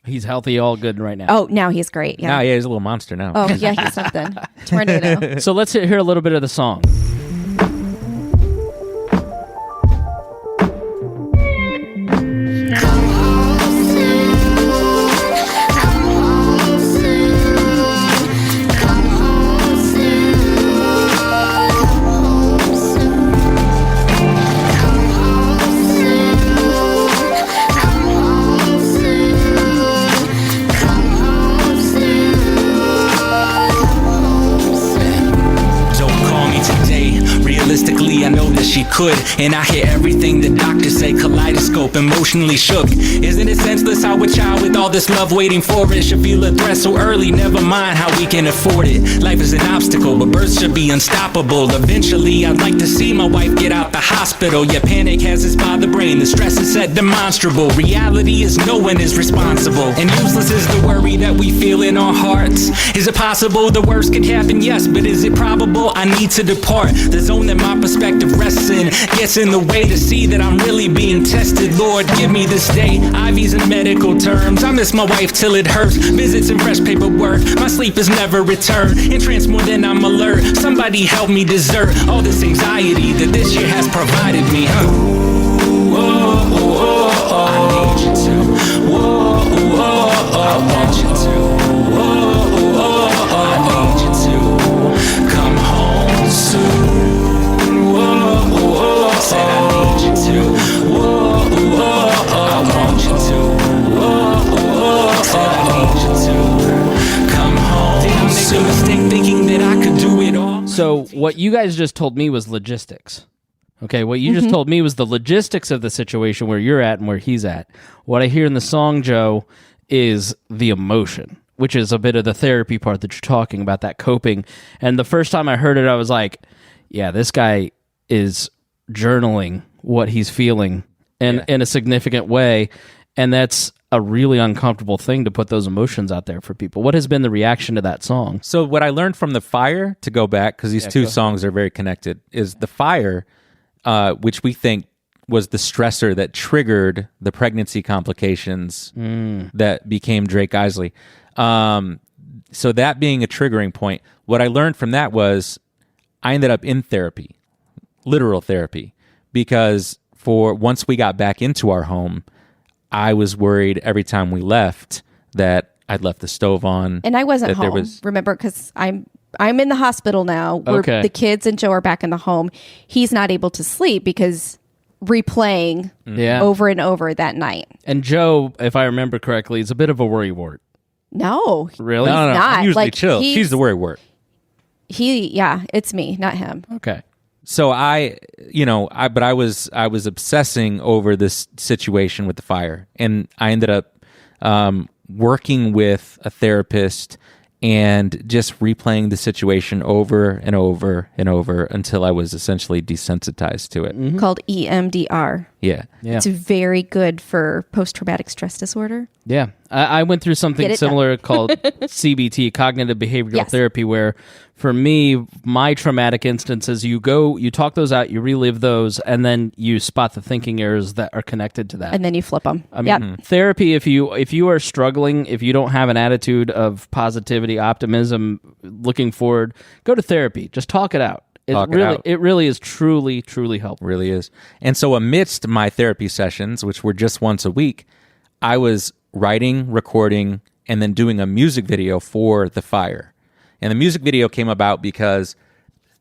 he's healthy, all good right now. Oh, now he's great. Yeah. Now, he's a little monster now. Oh, yeah, he's something. Tornado. So let's hear a little bit of the song. Realistically, I know that she could, and I hear everything the doctors say. Kaleidoscope, emotionally shook. Isn't it senseless how a child with all this love waiting for it should feel a threat so early? Never mind how we can afford it. Life is an obstacle, but birth should be unstoppable. Eventually, I'd like to see my wife get out the hospital. Yeah, panic has its by the brain. The stress is set demonstrable. Reality is no one is responsible, and useless is the worry that we feel in our hearts. Is it possible the worst could happen? Yes, but is it probable? I need to depart. The zone that my perspective rests in gets in the way to see that I'm really being tested. Lord, give me this day. IVs and medical terms. I miss my wife till it hurts. Visits and fresh paperwork. My sleep is never returned. Entranced more than I'm alert. Somebody help me desert all this anxiety that this year has provided me. I need you to. I want you to. I need you to come home soon. Said I need you to. I want you to. Said I need you to come home. Did I make a mistake thinking that I could do it all? So what you guys just told me was logistics. Okay, what you just told me was the logistics of the situation where you're at and where he's at. What I hear in the song, Joe, is the emotion, which is a bit of the therapy part that you're talking about, that coping. And the first time I heard it, I was like, yeah, this guy is journaling what he's feeling in a significant way. And that's a really uncomfortable thing to put those emotions out there for people. What has been the reaction to that song? So what I learned from The Fire, to go back, because these two songs are very connected, is The Fire, which we think was the stressor that triggered the pregnancy complications that became Drake Isley. So that being a triggering point, what I learned from that was I ended up in therapy, literal therapy, because once we got back into our home, I was worried every time we left that I'd left the stove on. And I wasn't home, remember, because I'm in the hospital now. The kids and Joe are back in the home. He's not able to sleep because replaying over and over that night. And Joe, if I remember correctly, is a bit of a worrywart. No. Really? No. Not. I'm usually chill. She's the worrywart. It's me, not him. Okay. So I was obsessing over this situation with The Fire, and I ended up working with a therapist and just replaying the situation over and over and over until I was essentially desensitized to it. Called EMDR. Yeah. It's very good for post-traumatic stress disorder. Yeah. I went through something similar called CBT, cognitive behavioral therapy, where for me, my traumatic instances, you talk those out, you relive those, and then you spot the thinking errors that are connected to that. And then you flip them. I mean, therapy, if you are struggling, if you don't have an attitude of positivity, optimism, looking forward, go to therapy. Just talk it out. It really is truly, truly helpful. Really is. And so amidst my therapy sessions, which were just once a week, I was writing, recording, and then doing a music video for The Fire. And the music video came about because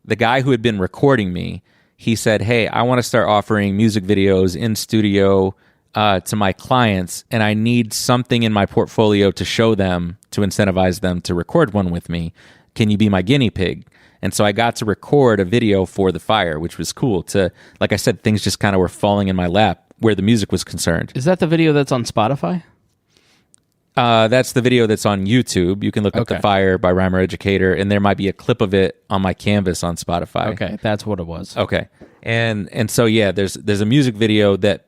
the guy who had been recording me, he said, hey, I want to start offering music videos in studio to my clients, and I need something in my portfolio to show them, to incentivize them to record one with me. Can you be my guinea pig? And so I got to record a video for The Fire, which was cool. Like I said, things just kind of were falling in my lap where the music was concerned. Is that the video that's on Spotify? That's the video that's on YouTube. You can look up The Fire by Rhymer Educator, and there might be a clip of it on my canvas on Spotify. Okay, that's what it was. Okay. And so, yeah, there's a music video that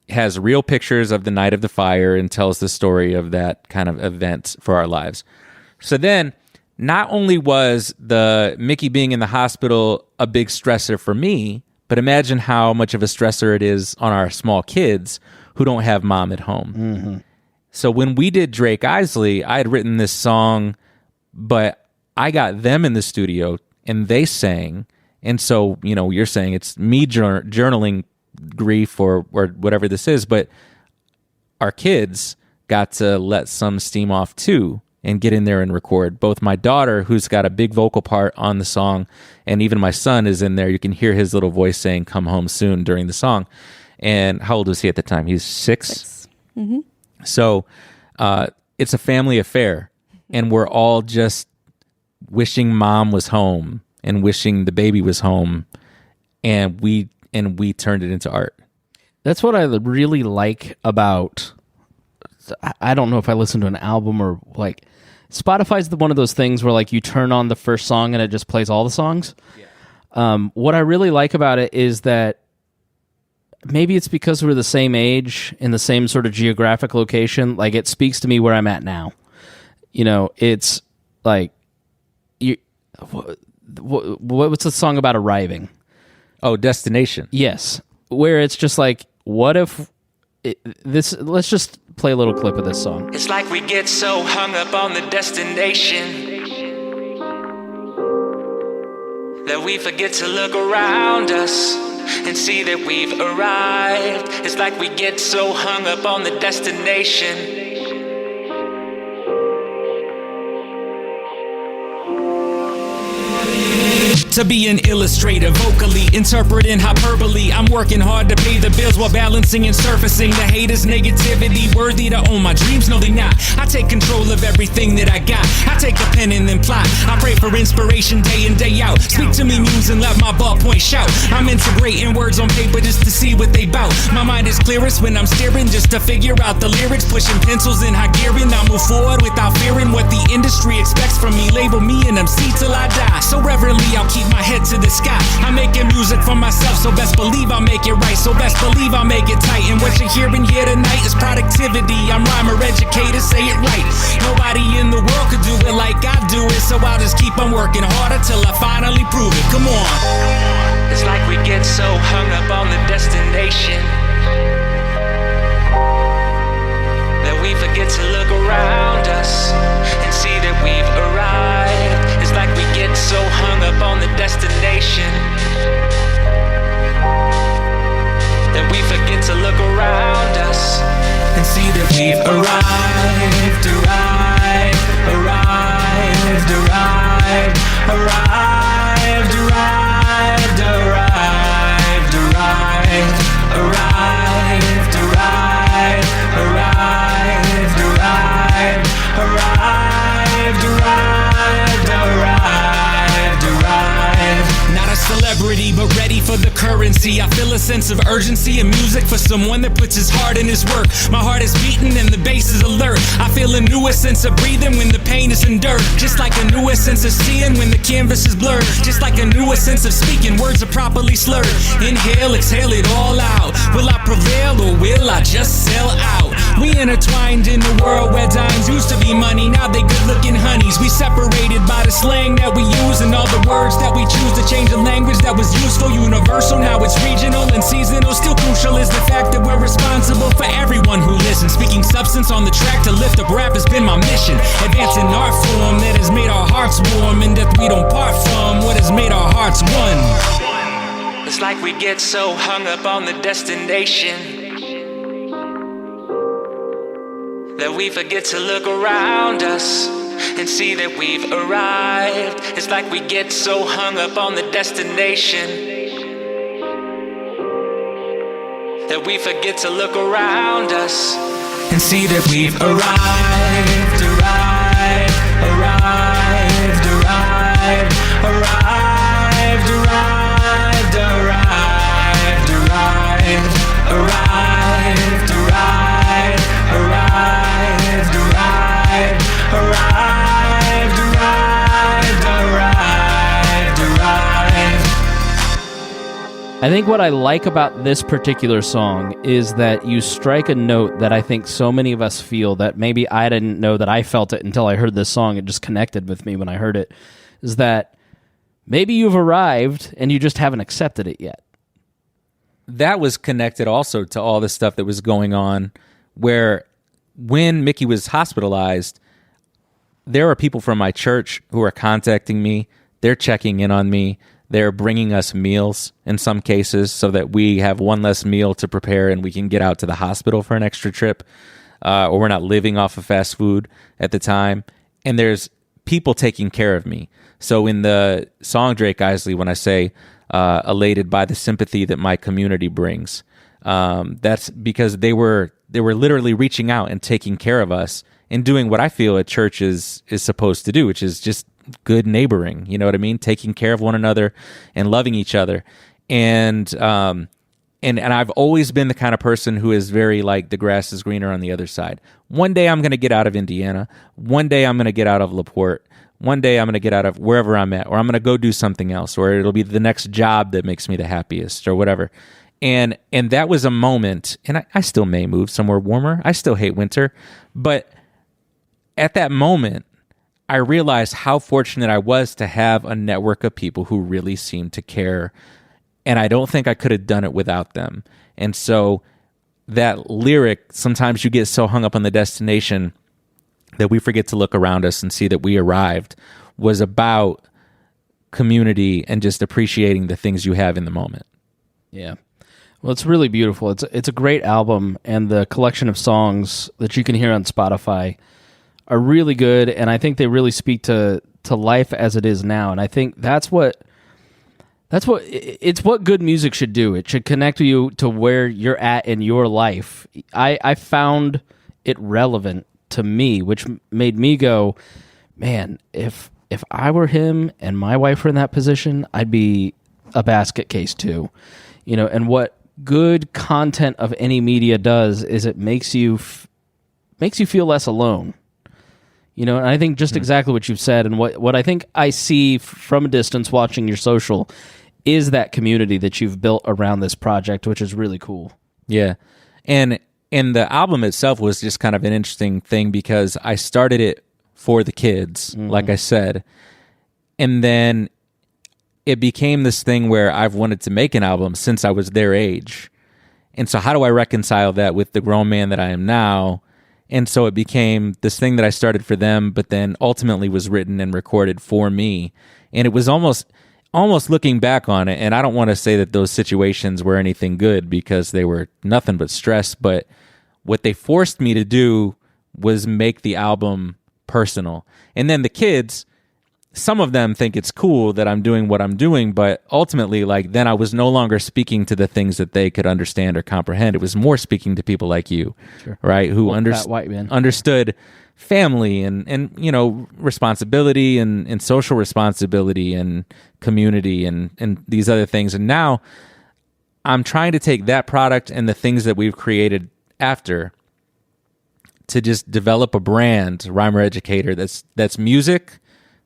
has real pictures of the night of the fire and tells the story of that kind of event for our lives. So then, not only was the Mickey being in the hospital a big stressor for me, but imagine how much of a stressor it is on our small kids who don't have mom at home. Mm-hmm. So when we did Drake Isley, I had written this song, but I got them in the studio and they sang. And so, you're saying it's me journaling grief or whatever this is, but our kids got to let some steam off too and get in there and record. Both my daughter, who's got a big vocal part on the song, and even my son is in there. You can hear his little voice saying, come home soon during the song. And how old was he at the time? He was 6. Mm-hmm. So it's a family affair, and we're all just wishing mom was home and wishing the baby was home, and we turned it into art. That's what I really like about, I don't know if I listen to an album or like, Spotify's one of those things where like you turn on the first song and it just plays all the songs. Yeah. What I really like about it is that maybe it's because we're the same age in the same sort of geographic location. Like it speaks to me where I'm at now. It's like what's the song about arriving? Oh, Destination. Yes. Where it's just like, what if let's just play a little clip of this song. It's like we get so hung up on the destination that we forget to look around us and see that we've arrived. It's like we get so hung up on the destination. to be an illustrator, vocally interpreting hyperbole. I'm working hard to pay the bills while balancing and surfacing the haters' negativity. Worthy to own my dreams, no they not. I take control of everything that I got. I take a pen and then plot. I pray for inspiration day in, day out. Speak to me, muse, and let my ballpoint shout. I'm integrating words on paper just to see what they bout. My mind is clearest when I'm steering just to figure out the lyrics. Pushing pencils in high gearing. I move forward without fearing what the industry expects from me. Label me an MC till I die. So reverently I'll keep my head to the sky. I'm making music for myself, so best believe I'll make it right. So best believe I'll make it tight. And what you're hearing here tonight is productivity. I'm rhymer, educator, say it right. Nobody in the world could do it like I do it, so I'll just keep on working harder till I finally prove it. Come on. It's like we get so hung up on the destination that we forget to look around us and see that we've arrived. It's like we get so hung up on the destination that we forget to look around us and see that we've arrived, arrived, arrived, arrived, arrived, arrived, arrived, arrived, arrived, arrived, arrived, arrived, arrived, arrived, arrived, arrived. Not a celebrity, but ready for the currency. I feel a sense of urgency in music for someone that puts his heart in his work. My heart is beating and the bass is alert. I feel a newest sense of breathing when the pain is endured. Just like a newest sense of seeing when the canvas is blurred. Just like a newest sense of speaking, words are properly slurred. Inhale, exhale it all out. Will I prevail or will I just sell out? We intertwined in a world where dimes used to be money. Now they good looking honeys. We separated by the slang that we use and all the words that we choose to change the language that was useful, universal. Now it's regional and seasonal. Still crucial is the fact that we're responsible for everyone who listens. Speaking substance on the track to lift up rap has been my mission. Advancing art form that has made our hearts warm, and that we don't part from what has made our hearts one. It's like we get so hung up on the destination that we forget to look around us and see that we've arrived. It's like we get so hung up on the destination that we forget to look around us and see that we've arrived, arrived, arrived, arrived, arrived, arrived, arrived, arrived, arrived, arrived, arrived, arrived, arrived, arrived, arrived. I think what I like about this particular song is that you strike a note that I think so many of us feel, that maybe I didn't know that I felt it until I heard this song. It just connected with me when I heard it, is that maybe you've arrived and you just haven't accepted it yet. That was connected also to all the stuff that was going on, where when Mickey was hospitalized, there are people from my church who are contacting me. They're checking in on me. They're bringing us meals in some cases so that we have one less meal to prepare and we can get out to the hospital for an extra trip, or we're not living off of fast food at the time. And there's people taking care of me. So in the song Drake Isley, when I say elated by the sympathy that my community brings, that's because they were literally reaching out and taking care of us and doing what I feel a church is supposed to do, which is just good neighboring. You know what I mean? Taking care of one another and loving each other. And I've always been the kind of person who is very like, the grass is greener on the other side. One day I'm going to get out of Indiana. One day I'm going to get out of LaPorte. One day I'm going to get out of wherever I'm at, or I'm going to go do something else, or it'll be the next job that makes me the happiest, or whatever. And that was a moment, and I still may move somewhere warmer. I still hate winter. But at that moment, I realized how fortunate I was to have a network of people who really seemed to care. And I don't think I could have done it without them. And so that lyric, sometimes you get so hung up on the destination that we forget to look around us and see that we arrived, was about community and just appreciating the things you have in the moment. Yeah. Well, it's really beautiful. It's a great album, and the collection of songs that you can hear on Spotify are really good, and I think they really speak to life as it is now. And I think that's what That's it's what good music should do. It should connect you to where you're at in your life. I found it relevant to me, which made me go, man, if I were him and my wife were in that position, I'd be a basket case too. You know, and what good content of any media does is it makes you feel less alone. You know, and I think just exactly what you've said, and what I think I see from a distance watching your social is that community that you've built around this project, which is really cool. Yeah. And the album itself was just kind of an interesting thing because I started it for the kids, like I said. And then it became this thing where I've wanted to make an album since I was their age. And so how do I reconcile that with the grown man that I am now? And so it became this thing that I started for them, but then ultimately was written and recorded for me. And it was almost looking back on it, and I don't want to say that those situations were anything good because they were nothing but stress, but what they forced me to do was make the album personal. And then the kids, some of them think it's cool that I'm doing what I'm doing, but ultimately, like, then I was no longer speaking to the things that they could understand or comprehend. It was more speaking to people like you, right? Who understood family and you know, responsibility and social responsibility and community and these other things. And now I'm trying to take that product and the things that we've created after to just develop a brand, Rhymer Educator, that's music,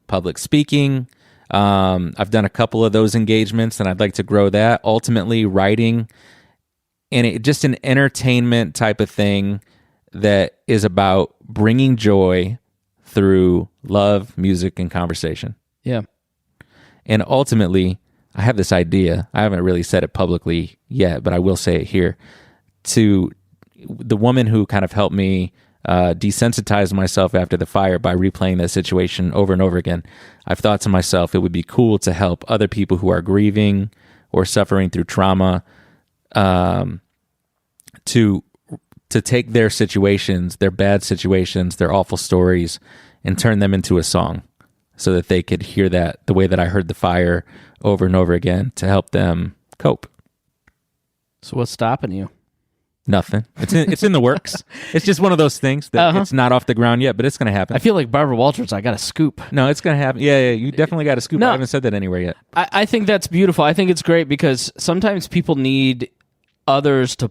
public speaking. I've done a couple of those engagements and I'd like to grow that. Ultimately, writing, and just an entertainment type of thing that is about bringing joy through love, music, and conversation. Yeah. And ultimately, I have this idea. I haven't really said it publicly yet, but I will say it here. To the woman who kind of helped me desensitize myself after the fire by replaying that situation over and over again, I've thought to myself, it would be cool to help other people who are grieving or suffering through trauma to take their situations, their bad situations, their awful stories, and turn them into a song so that they could hear that the way that I heard the fire over and over again to help them cope. So what's stopping you? Nothing. It's in the works. It's just one of those things that it's not off the ground yet, but it's going to happen. I feel like Barbara Walters. I got a scoop. No, it's going to happen. Yeah, you definitely got a scoop. No, I haven't said that anywhere yet. I think that's beautiful. I think it's great because sometimes people need others to,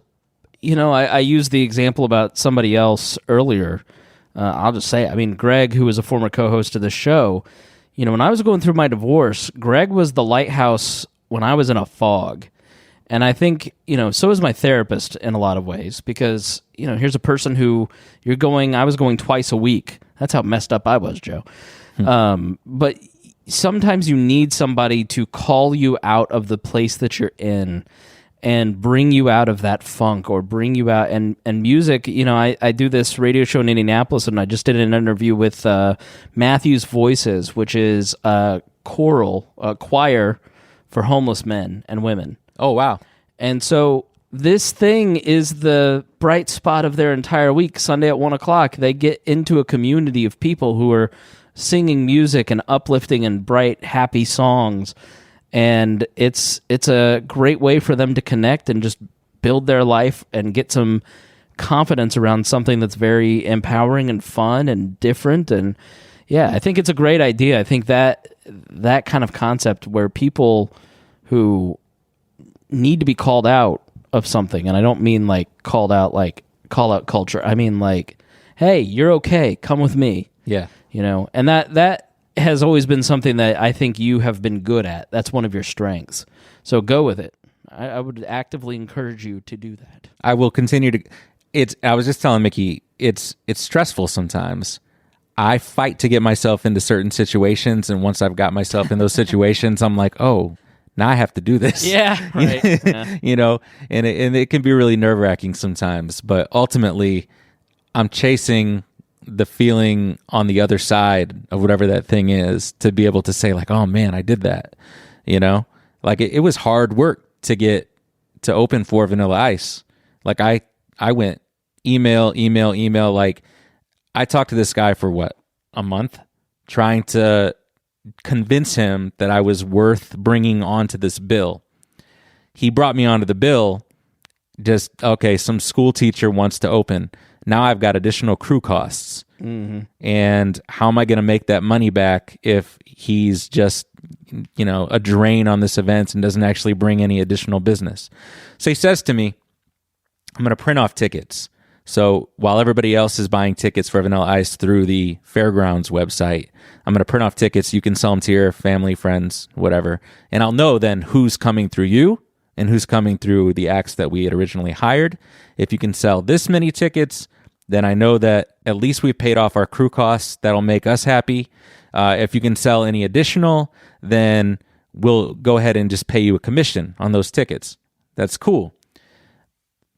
you know, I used the example about somebody else earlier. I'll just say, I mean, Greg, who was a former co-host of the show, you know, when I was going through my divorce, Greg was the lighthouse when I was in a fog. And I think, you know, so is my therapist in a lot of ways because, you know, here's a person who I was going twice a week. That's how messed up I was, Joe. But sometimes you need somebody to call you out of the place that you're in and bring you out of that funk or bring you out. And music, you know, I do this radio show in Indianapolis and I just did an interview with Matthew's Voices, which is a choir for homeless men and women. Oh, wow. And so this thing is the bright spot of their entire week. Sunday at 1:00, they get into a community of people who are singing music and uplifting and bright, happy songs. And it's a great way for them to connect and just build their life and get some confidence around something that's very empowering and fun and different. And yeah, I think it's a great idea. I think that kind of concept where people who need to be called out of something, and I don't mean like call out culture. I mean like, hey, you're okay. Come with me. Yeah. You know, and that has always been something that I think you have been good at. That's one of your strengths. So go with it. I would actively encourage you to do that. I will continue to. I was just telling Mickey, it's stressful sometimes. I fight to get myself into certain situations, and once I've got myself in those situations, I'm like, oh, now I have to do this. Yeah, right. Yeah. You know, and it can be really nerve-wracking sometimes, but ultimately, I'm chasing the feeling on the other side of whatever that thing is to be able to say like, oh man, I did that. You know, like it was hard work to get to open for Vanilla Ice. Like I went email. Like I talked to this guy for what, a month, trying to convince him that I was worth bringing onto this bill. He brought me onto the bill. Just, okay, some school teacher wants to open. Now I've got additional crew costs. Mm-hmm. And how am I going to make that money back if he's just, a drain on this event and doesn't actually bring any additional business? So he says to me, I'm going to print off tickets. So while everybody else is buying tickets for Vanilla Ice through the Fairgrounds website, I'm going to print off tickets. You can sell them to your family, friends, whatever. And I'll know then who's coming through you and who's coming through the acts that we had originally hired. If you can sell this many tickets, then I know that at least we've paid off our crew costs. That'll make us happy. If you can sell any additional, then we'll go ahead and just pay you a commission on those tickets. That's cool.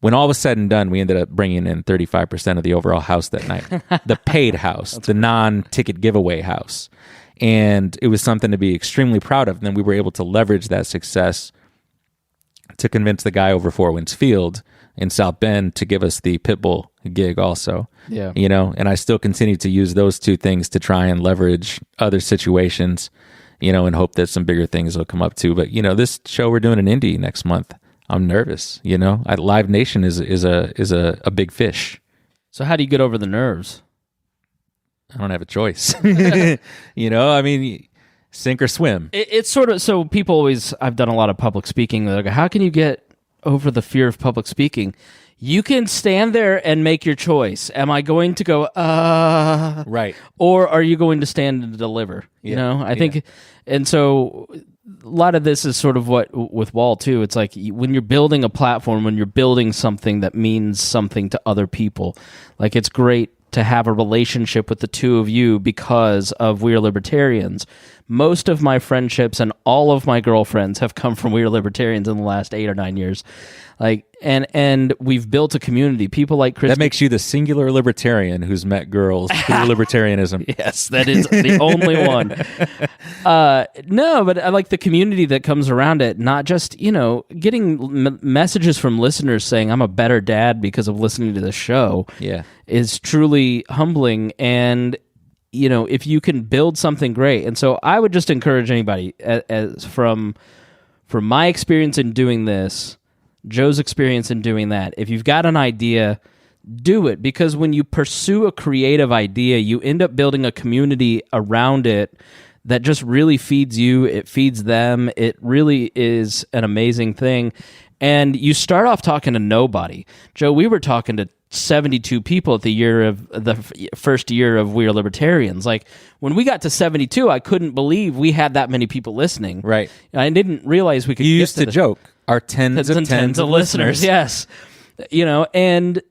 When all was said and done, we ended up bringing in 35% of the overall house that night. The paid house, the non-ticket giveaway house. And it was something to be extremely proud of. And then we were able to leverage that success to convince the guy over Four Winds Field in South Bend to give us the Pitbull gig also. Yeah. And I still continue to use those two things to try and leverage other situations, and hope that some bigger things will come up too. But, this show we're doing in Indy next month, I'm nervous, Live Nation is a big fish. So how do you get over the nerves? I don't have a choice. Sink or swim. It's sort of, so people always, I've done a lot of public speaking. They're like, how can you get over the fear of public speaking? You can stand there and make your choice. Am I going to go, right. Or are you going to stand and deliver? I think, and so a lot of this is sort of what with Wall too. It's like when you're building a platform, when you're building something that means something to other people, like it's great to have a relationship with the two of you because of We Are Libertarians. Most of my friendships and all of my girlfriends have come from We Are Libertarians in the last 8 or 9 years. And we've built a community. People like Chris. That makes you the singular libertarian who's met girls through libertarianism. Yes, that is the only one. No, but I like the community that comes around it. Not just, getting messages from listeners saying I'm a better dad because of listening to the show. Yeah, is truly humbling. And if you can build something great. And so I would just encourage anybody, as from my experience in doing this, Joe's experience in doing that, if you've got an idea, do it. Because when you pursue a creative idea, you end up building a community around it that just really feeds you. It feeds them. It really is an amazing thing. And you start off talking to nobody. Joe, we were talking to 72 people at the first year of We Are Libertarians. Like when we got to 72, I couldn't believe we had that many people listening. Right. I didn't realize we could. You used to joke our tens of listeners. Yes. And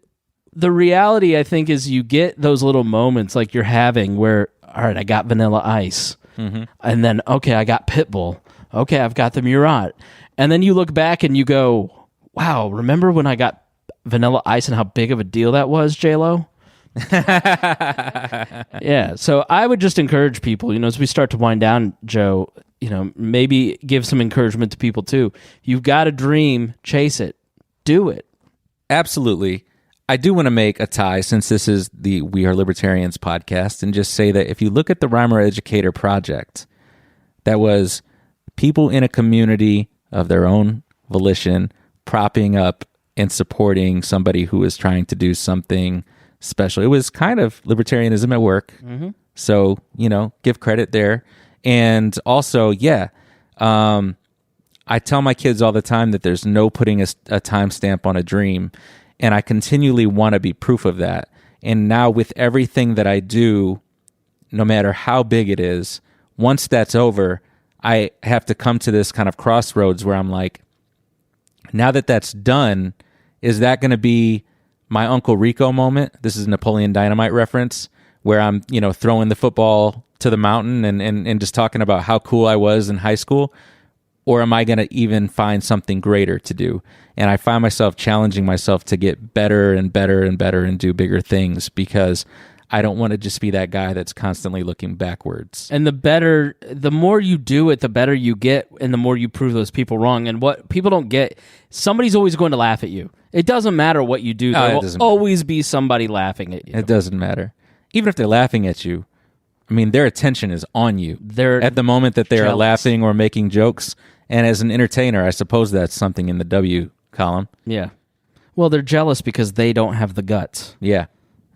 the reality I think is you get those little moments like you're having where, all right, I got Vanilla Ice. Mm-hmm. And then, okay, I got Pitbull. Okay, I've got the Murat. And then you look back and you go, wow, remember when I got Vanilla Ice and how big of a deal that was, J-Lo? Yeah, so I would just encourage people, as we start to wind down, Joe, maybe give some encouragement to people too. You've got a dream, chase it, do it. Absolutely. I do want to make a tie, since this is the We Are Libertarians podcast, and just say that if you look at the Rhymer Educator project, that was people in a community of their own volition propping up and supporting somebody who is trying to do something special. It was kind of libertarianism at work. Mm-hmm. So, give credit there. And also, I tell my kids all the time that there's no putting a timestamp on a dream. And I continually want to be proof of that. And now with everything that I do, no matter how big it is, once that's over, I have to come to this kind of crossroads where I'm like, now that that's done, is that going to be my Uncle Rico moment? This is a Napoleon Dynamite reference where I'm, throwing the football to the mountain and just talking about how cool I was in high school. Or am I going to even find something greater to do? And I find myself challenging myself to get better and better and better and do bigger things, because I don't want to just be that guy that's constantly looking backwards. And the more you do it, the better you get, and the more you prove those people wrong. And what people don't get, somebody's always going to laugh at you. It doesn't matter what you do. There will always be somebody laughing at you. It doesn't matter. Even if they're laughing at you, mean, their attention is on you. They're at the moment that they are jealous. laughing or making jokes. And as an entertainer, I suppose that's something in the W column. Yeah. Well, they're jealous because they don't have the guts. Yeah.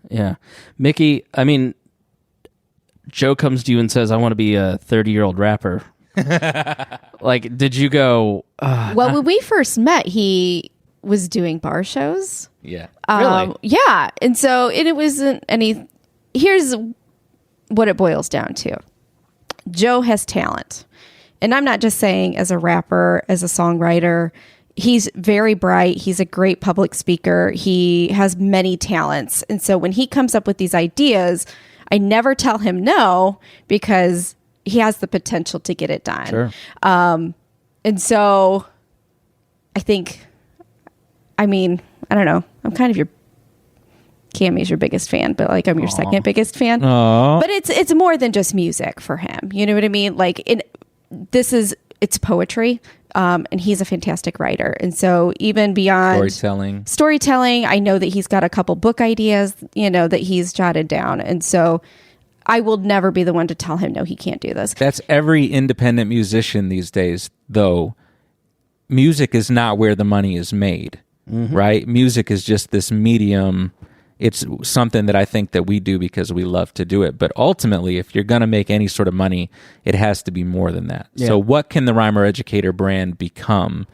Yeah. Mickey, I mean, Joe comes to you and says, I want to be a 30-year-old rapper. Like, did you go... Well, when we first met, he was doing bar shows. Yeah. Really? Yeah. And so it wasn't any... Here's what it boils down to. Joe has talent. And I'm not just saying as a rapper, as a songwriter. He's very bright. He's a great public speaker. He has many talents. And so when he comes up with these ideas, I never tell him no because he has the potential to get it done. Sure. And so I think, I mean, I don't know. I'm kind of Cammy's your biggest fan, but like I'm your second biggest fan. Aww. But it's more than just music for him. You know what I mean? Like it's poetry. And he's a fantastic writer. And so even beyond storytelling, I know that he's got a couple book ideas, that he's jotted down. And so I will never be the one to tell him, no, he can't do this. That's every independent musician these days, though. Music is not where the money is made, right? Music is just this medium. It's something that I think that we do because we love to do it. But ultimately, if you're going to make any sort of money, it has to be more than that. Yeah. So what can the Rhymer Educator brand become?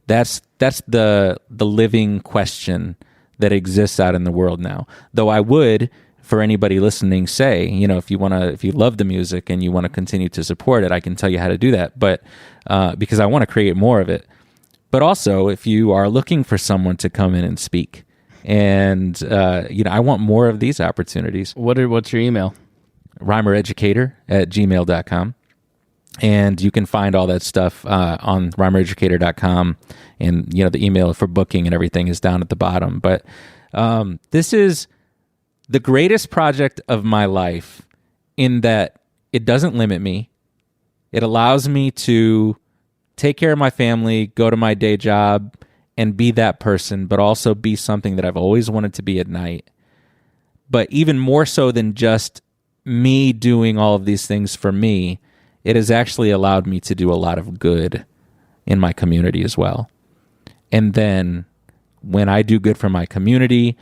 That's the living question that exists out in the world now. Though I would, for anybody listening, say, if you love the music and you want to continue to support it, I can tell you how to do that. But because I want to create more of it. But also, if you are looking for someone to come in and speak, and I want more of these opportunities. What's your email? rhymereducator@gmail.com. And you can find all that stuff on rhymereducator.com. And the email for booking and everything is down at the bottom. But this is the greatest project of my life in that it doesn't limit me. It allows me to take care of my family, go to my day job, and be that person, but also be something that I've always wanted to be at night. But even more so than just me doing all of these things for me, it has actually allowed me to do a lot of good in my community as well. And then when I do good for my community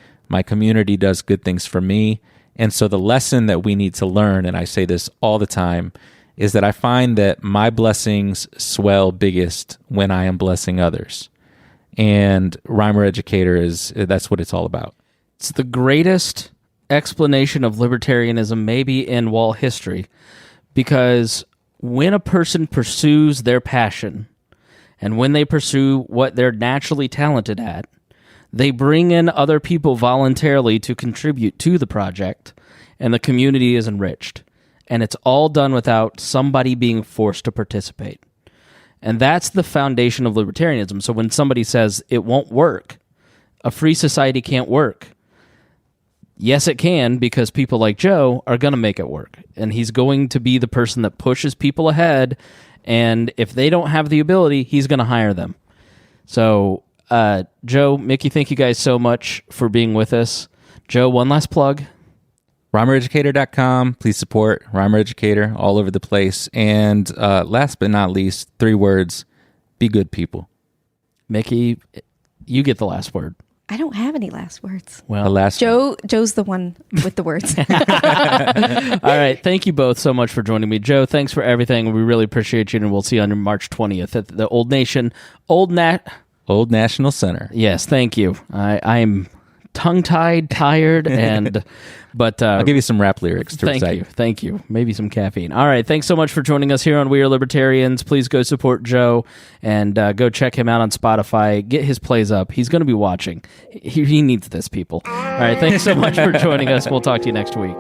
does good things for me. And so the lesson that we need to learn, and I say this all the time, is that I find that my blessings swell biggest when I am blessing others. And Rhymer Educator that's what it's all about. It's the greatest explanation of libertarianism maybe in wall history, because when a person pursues their passion and when they pursue what they're naturally talented at, they bring in other people voluntarily to contribute to the project, and the community is enriched. And it's all done without somebody being forced to participate. And that's the foundation of libertarianism. So when somebody says it won't work, a free society can't work, yes, it can, because people like Joe are going to make it work. And he's going to be the person that pushes people ahead. And if they don't have the ability, he's going to hire them. So, Joe, Mickey, thank you guys so much for being with us. Joe, one last plug. rhymereducator.com. Please support Rhymer Educator all over the place. And last but not least, 3 words: be good people. Mickey, you get the last word. I don't have any last words. Well, Joe's the one with the words. All right. Thank you both so much for joining me. Joe, thanks for everything. We really appreciate you, and we'll see you on March 20th at the Old National Center. Yes, thank you. I'm tongue-tied, tired, but I'll give you some rap lyrics to recite. Thank you. Maybe some caffeine. All right, thanks so much for joining us here on We Are Libertarians. Please go support Joe and go check him out on Spotify. Get his plays up. He's going to be watching. He needs this, people. All right, thanks so much for joining us. We'll talk to you next week.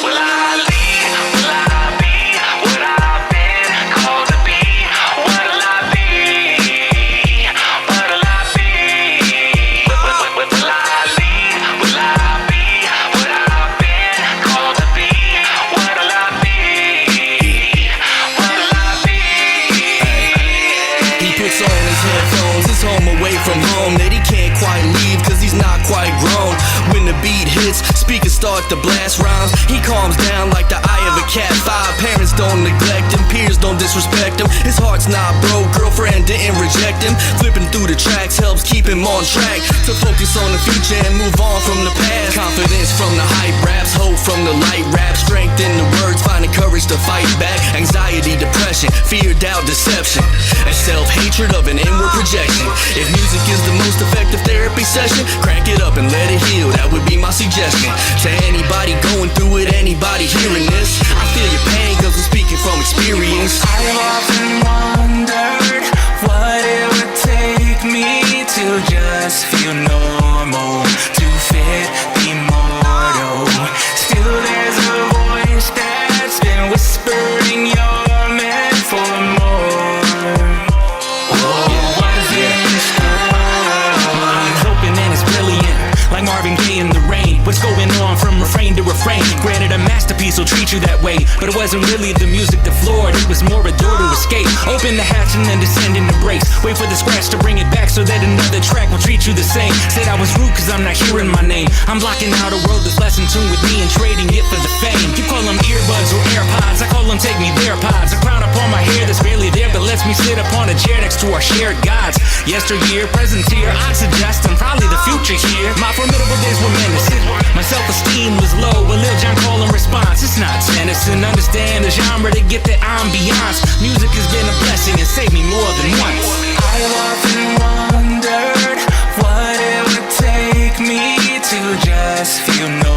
Will I lead? Will I be what I've been called? beat hits, speakers start to blast rhymes. He calms down like the eye of a cat. 5 parents don't neglect him, peers don't disrespect him. His heart's not broke, girlfriend didn't reject him. Flipping through the tracks helps keep him on track to focus on the future and move on from the past. Confidence from the hype raps, hope from the light rap, strength in the words, finding courage to fight back. Anxiety, depression, fear, doubt, deception, and self-hatred of an inward projection. If music is the most effective therapy session, crank it up and let it heal, that would be my suggestion. To anybody going through it, anybody hearing this, I feel your pain cause I'm speaking from experience. I've often wondered what it would take me to just feel normal, to fit the mortal. Still there's a voice that's been whispering you're meant for more. Like Marvin Gaye in the rain. What's going on from refrain to refrain? Granted, a masterpiece will treat you that way, but it wasn't really the music that floored. It was more a door to escape. Open the hatch and then descend into breaks. Wait for the scratch to bring it back so that another track will treat you the same. Said I was rude cause I'm not hearing my name. I'm blocking out a world that's less in tune with me and trading it for the fame. You call them earbuds or AirPods, I call them take me there pods. A crown upon my hair that's barely there but lets me sit upon a chair next to our shared gods. Yesteryear, present here, I'd suggest I'm probably the future here. My formidable days were menacing. My self-esteem was low, a Lil Jon call in response. It's not tennis and understand the genre to get the ambiance. Music has been a blessing and saved me more than once. I've often wondered what it would take me to just feel normal.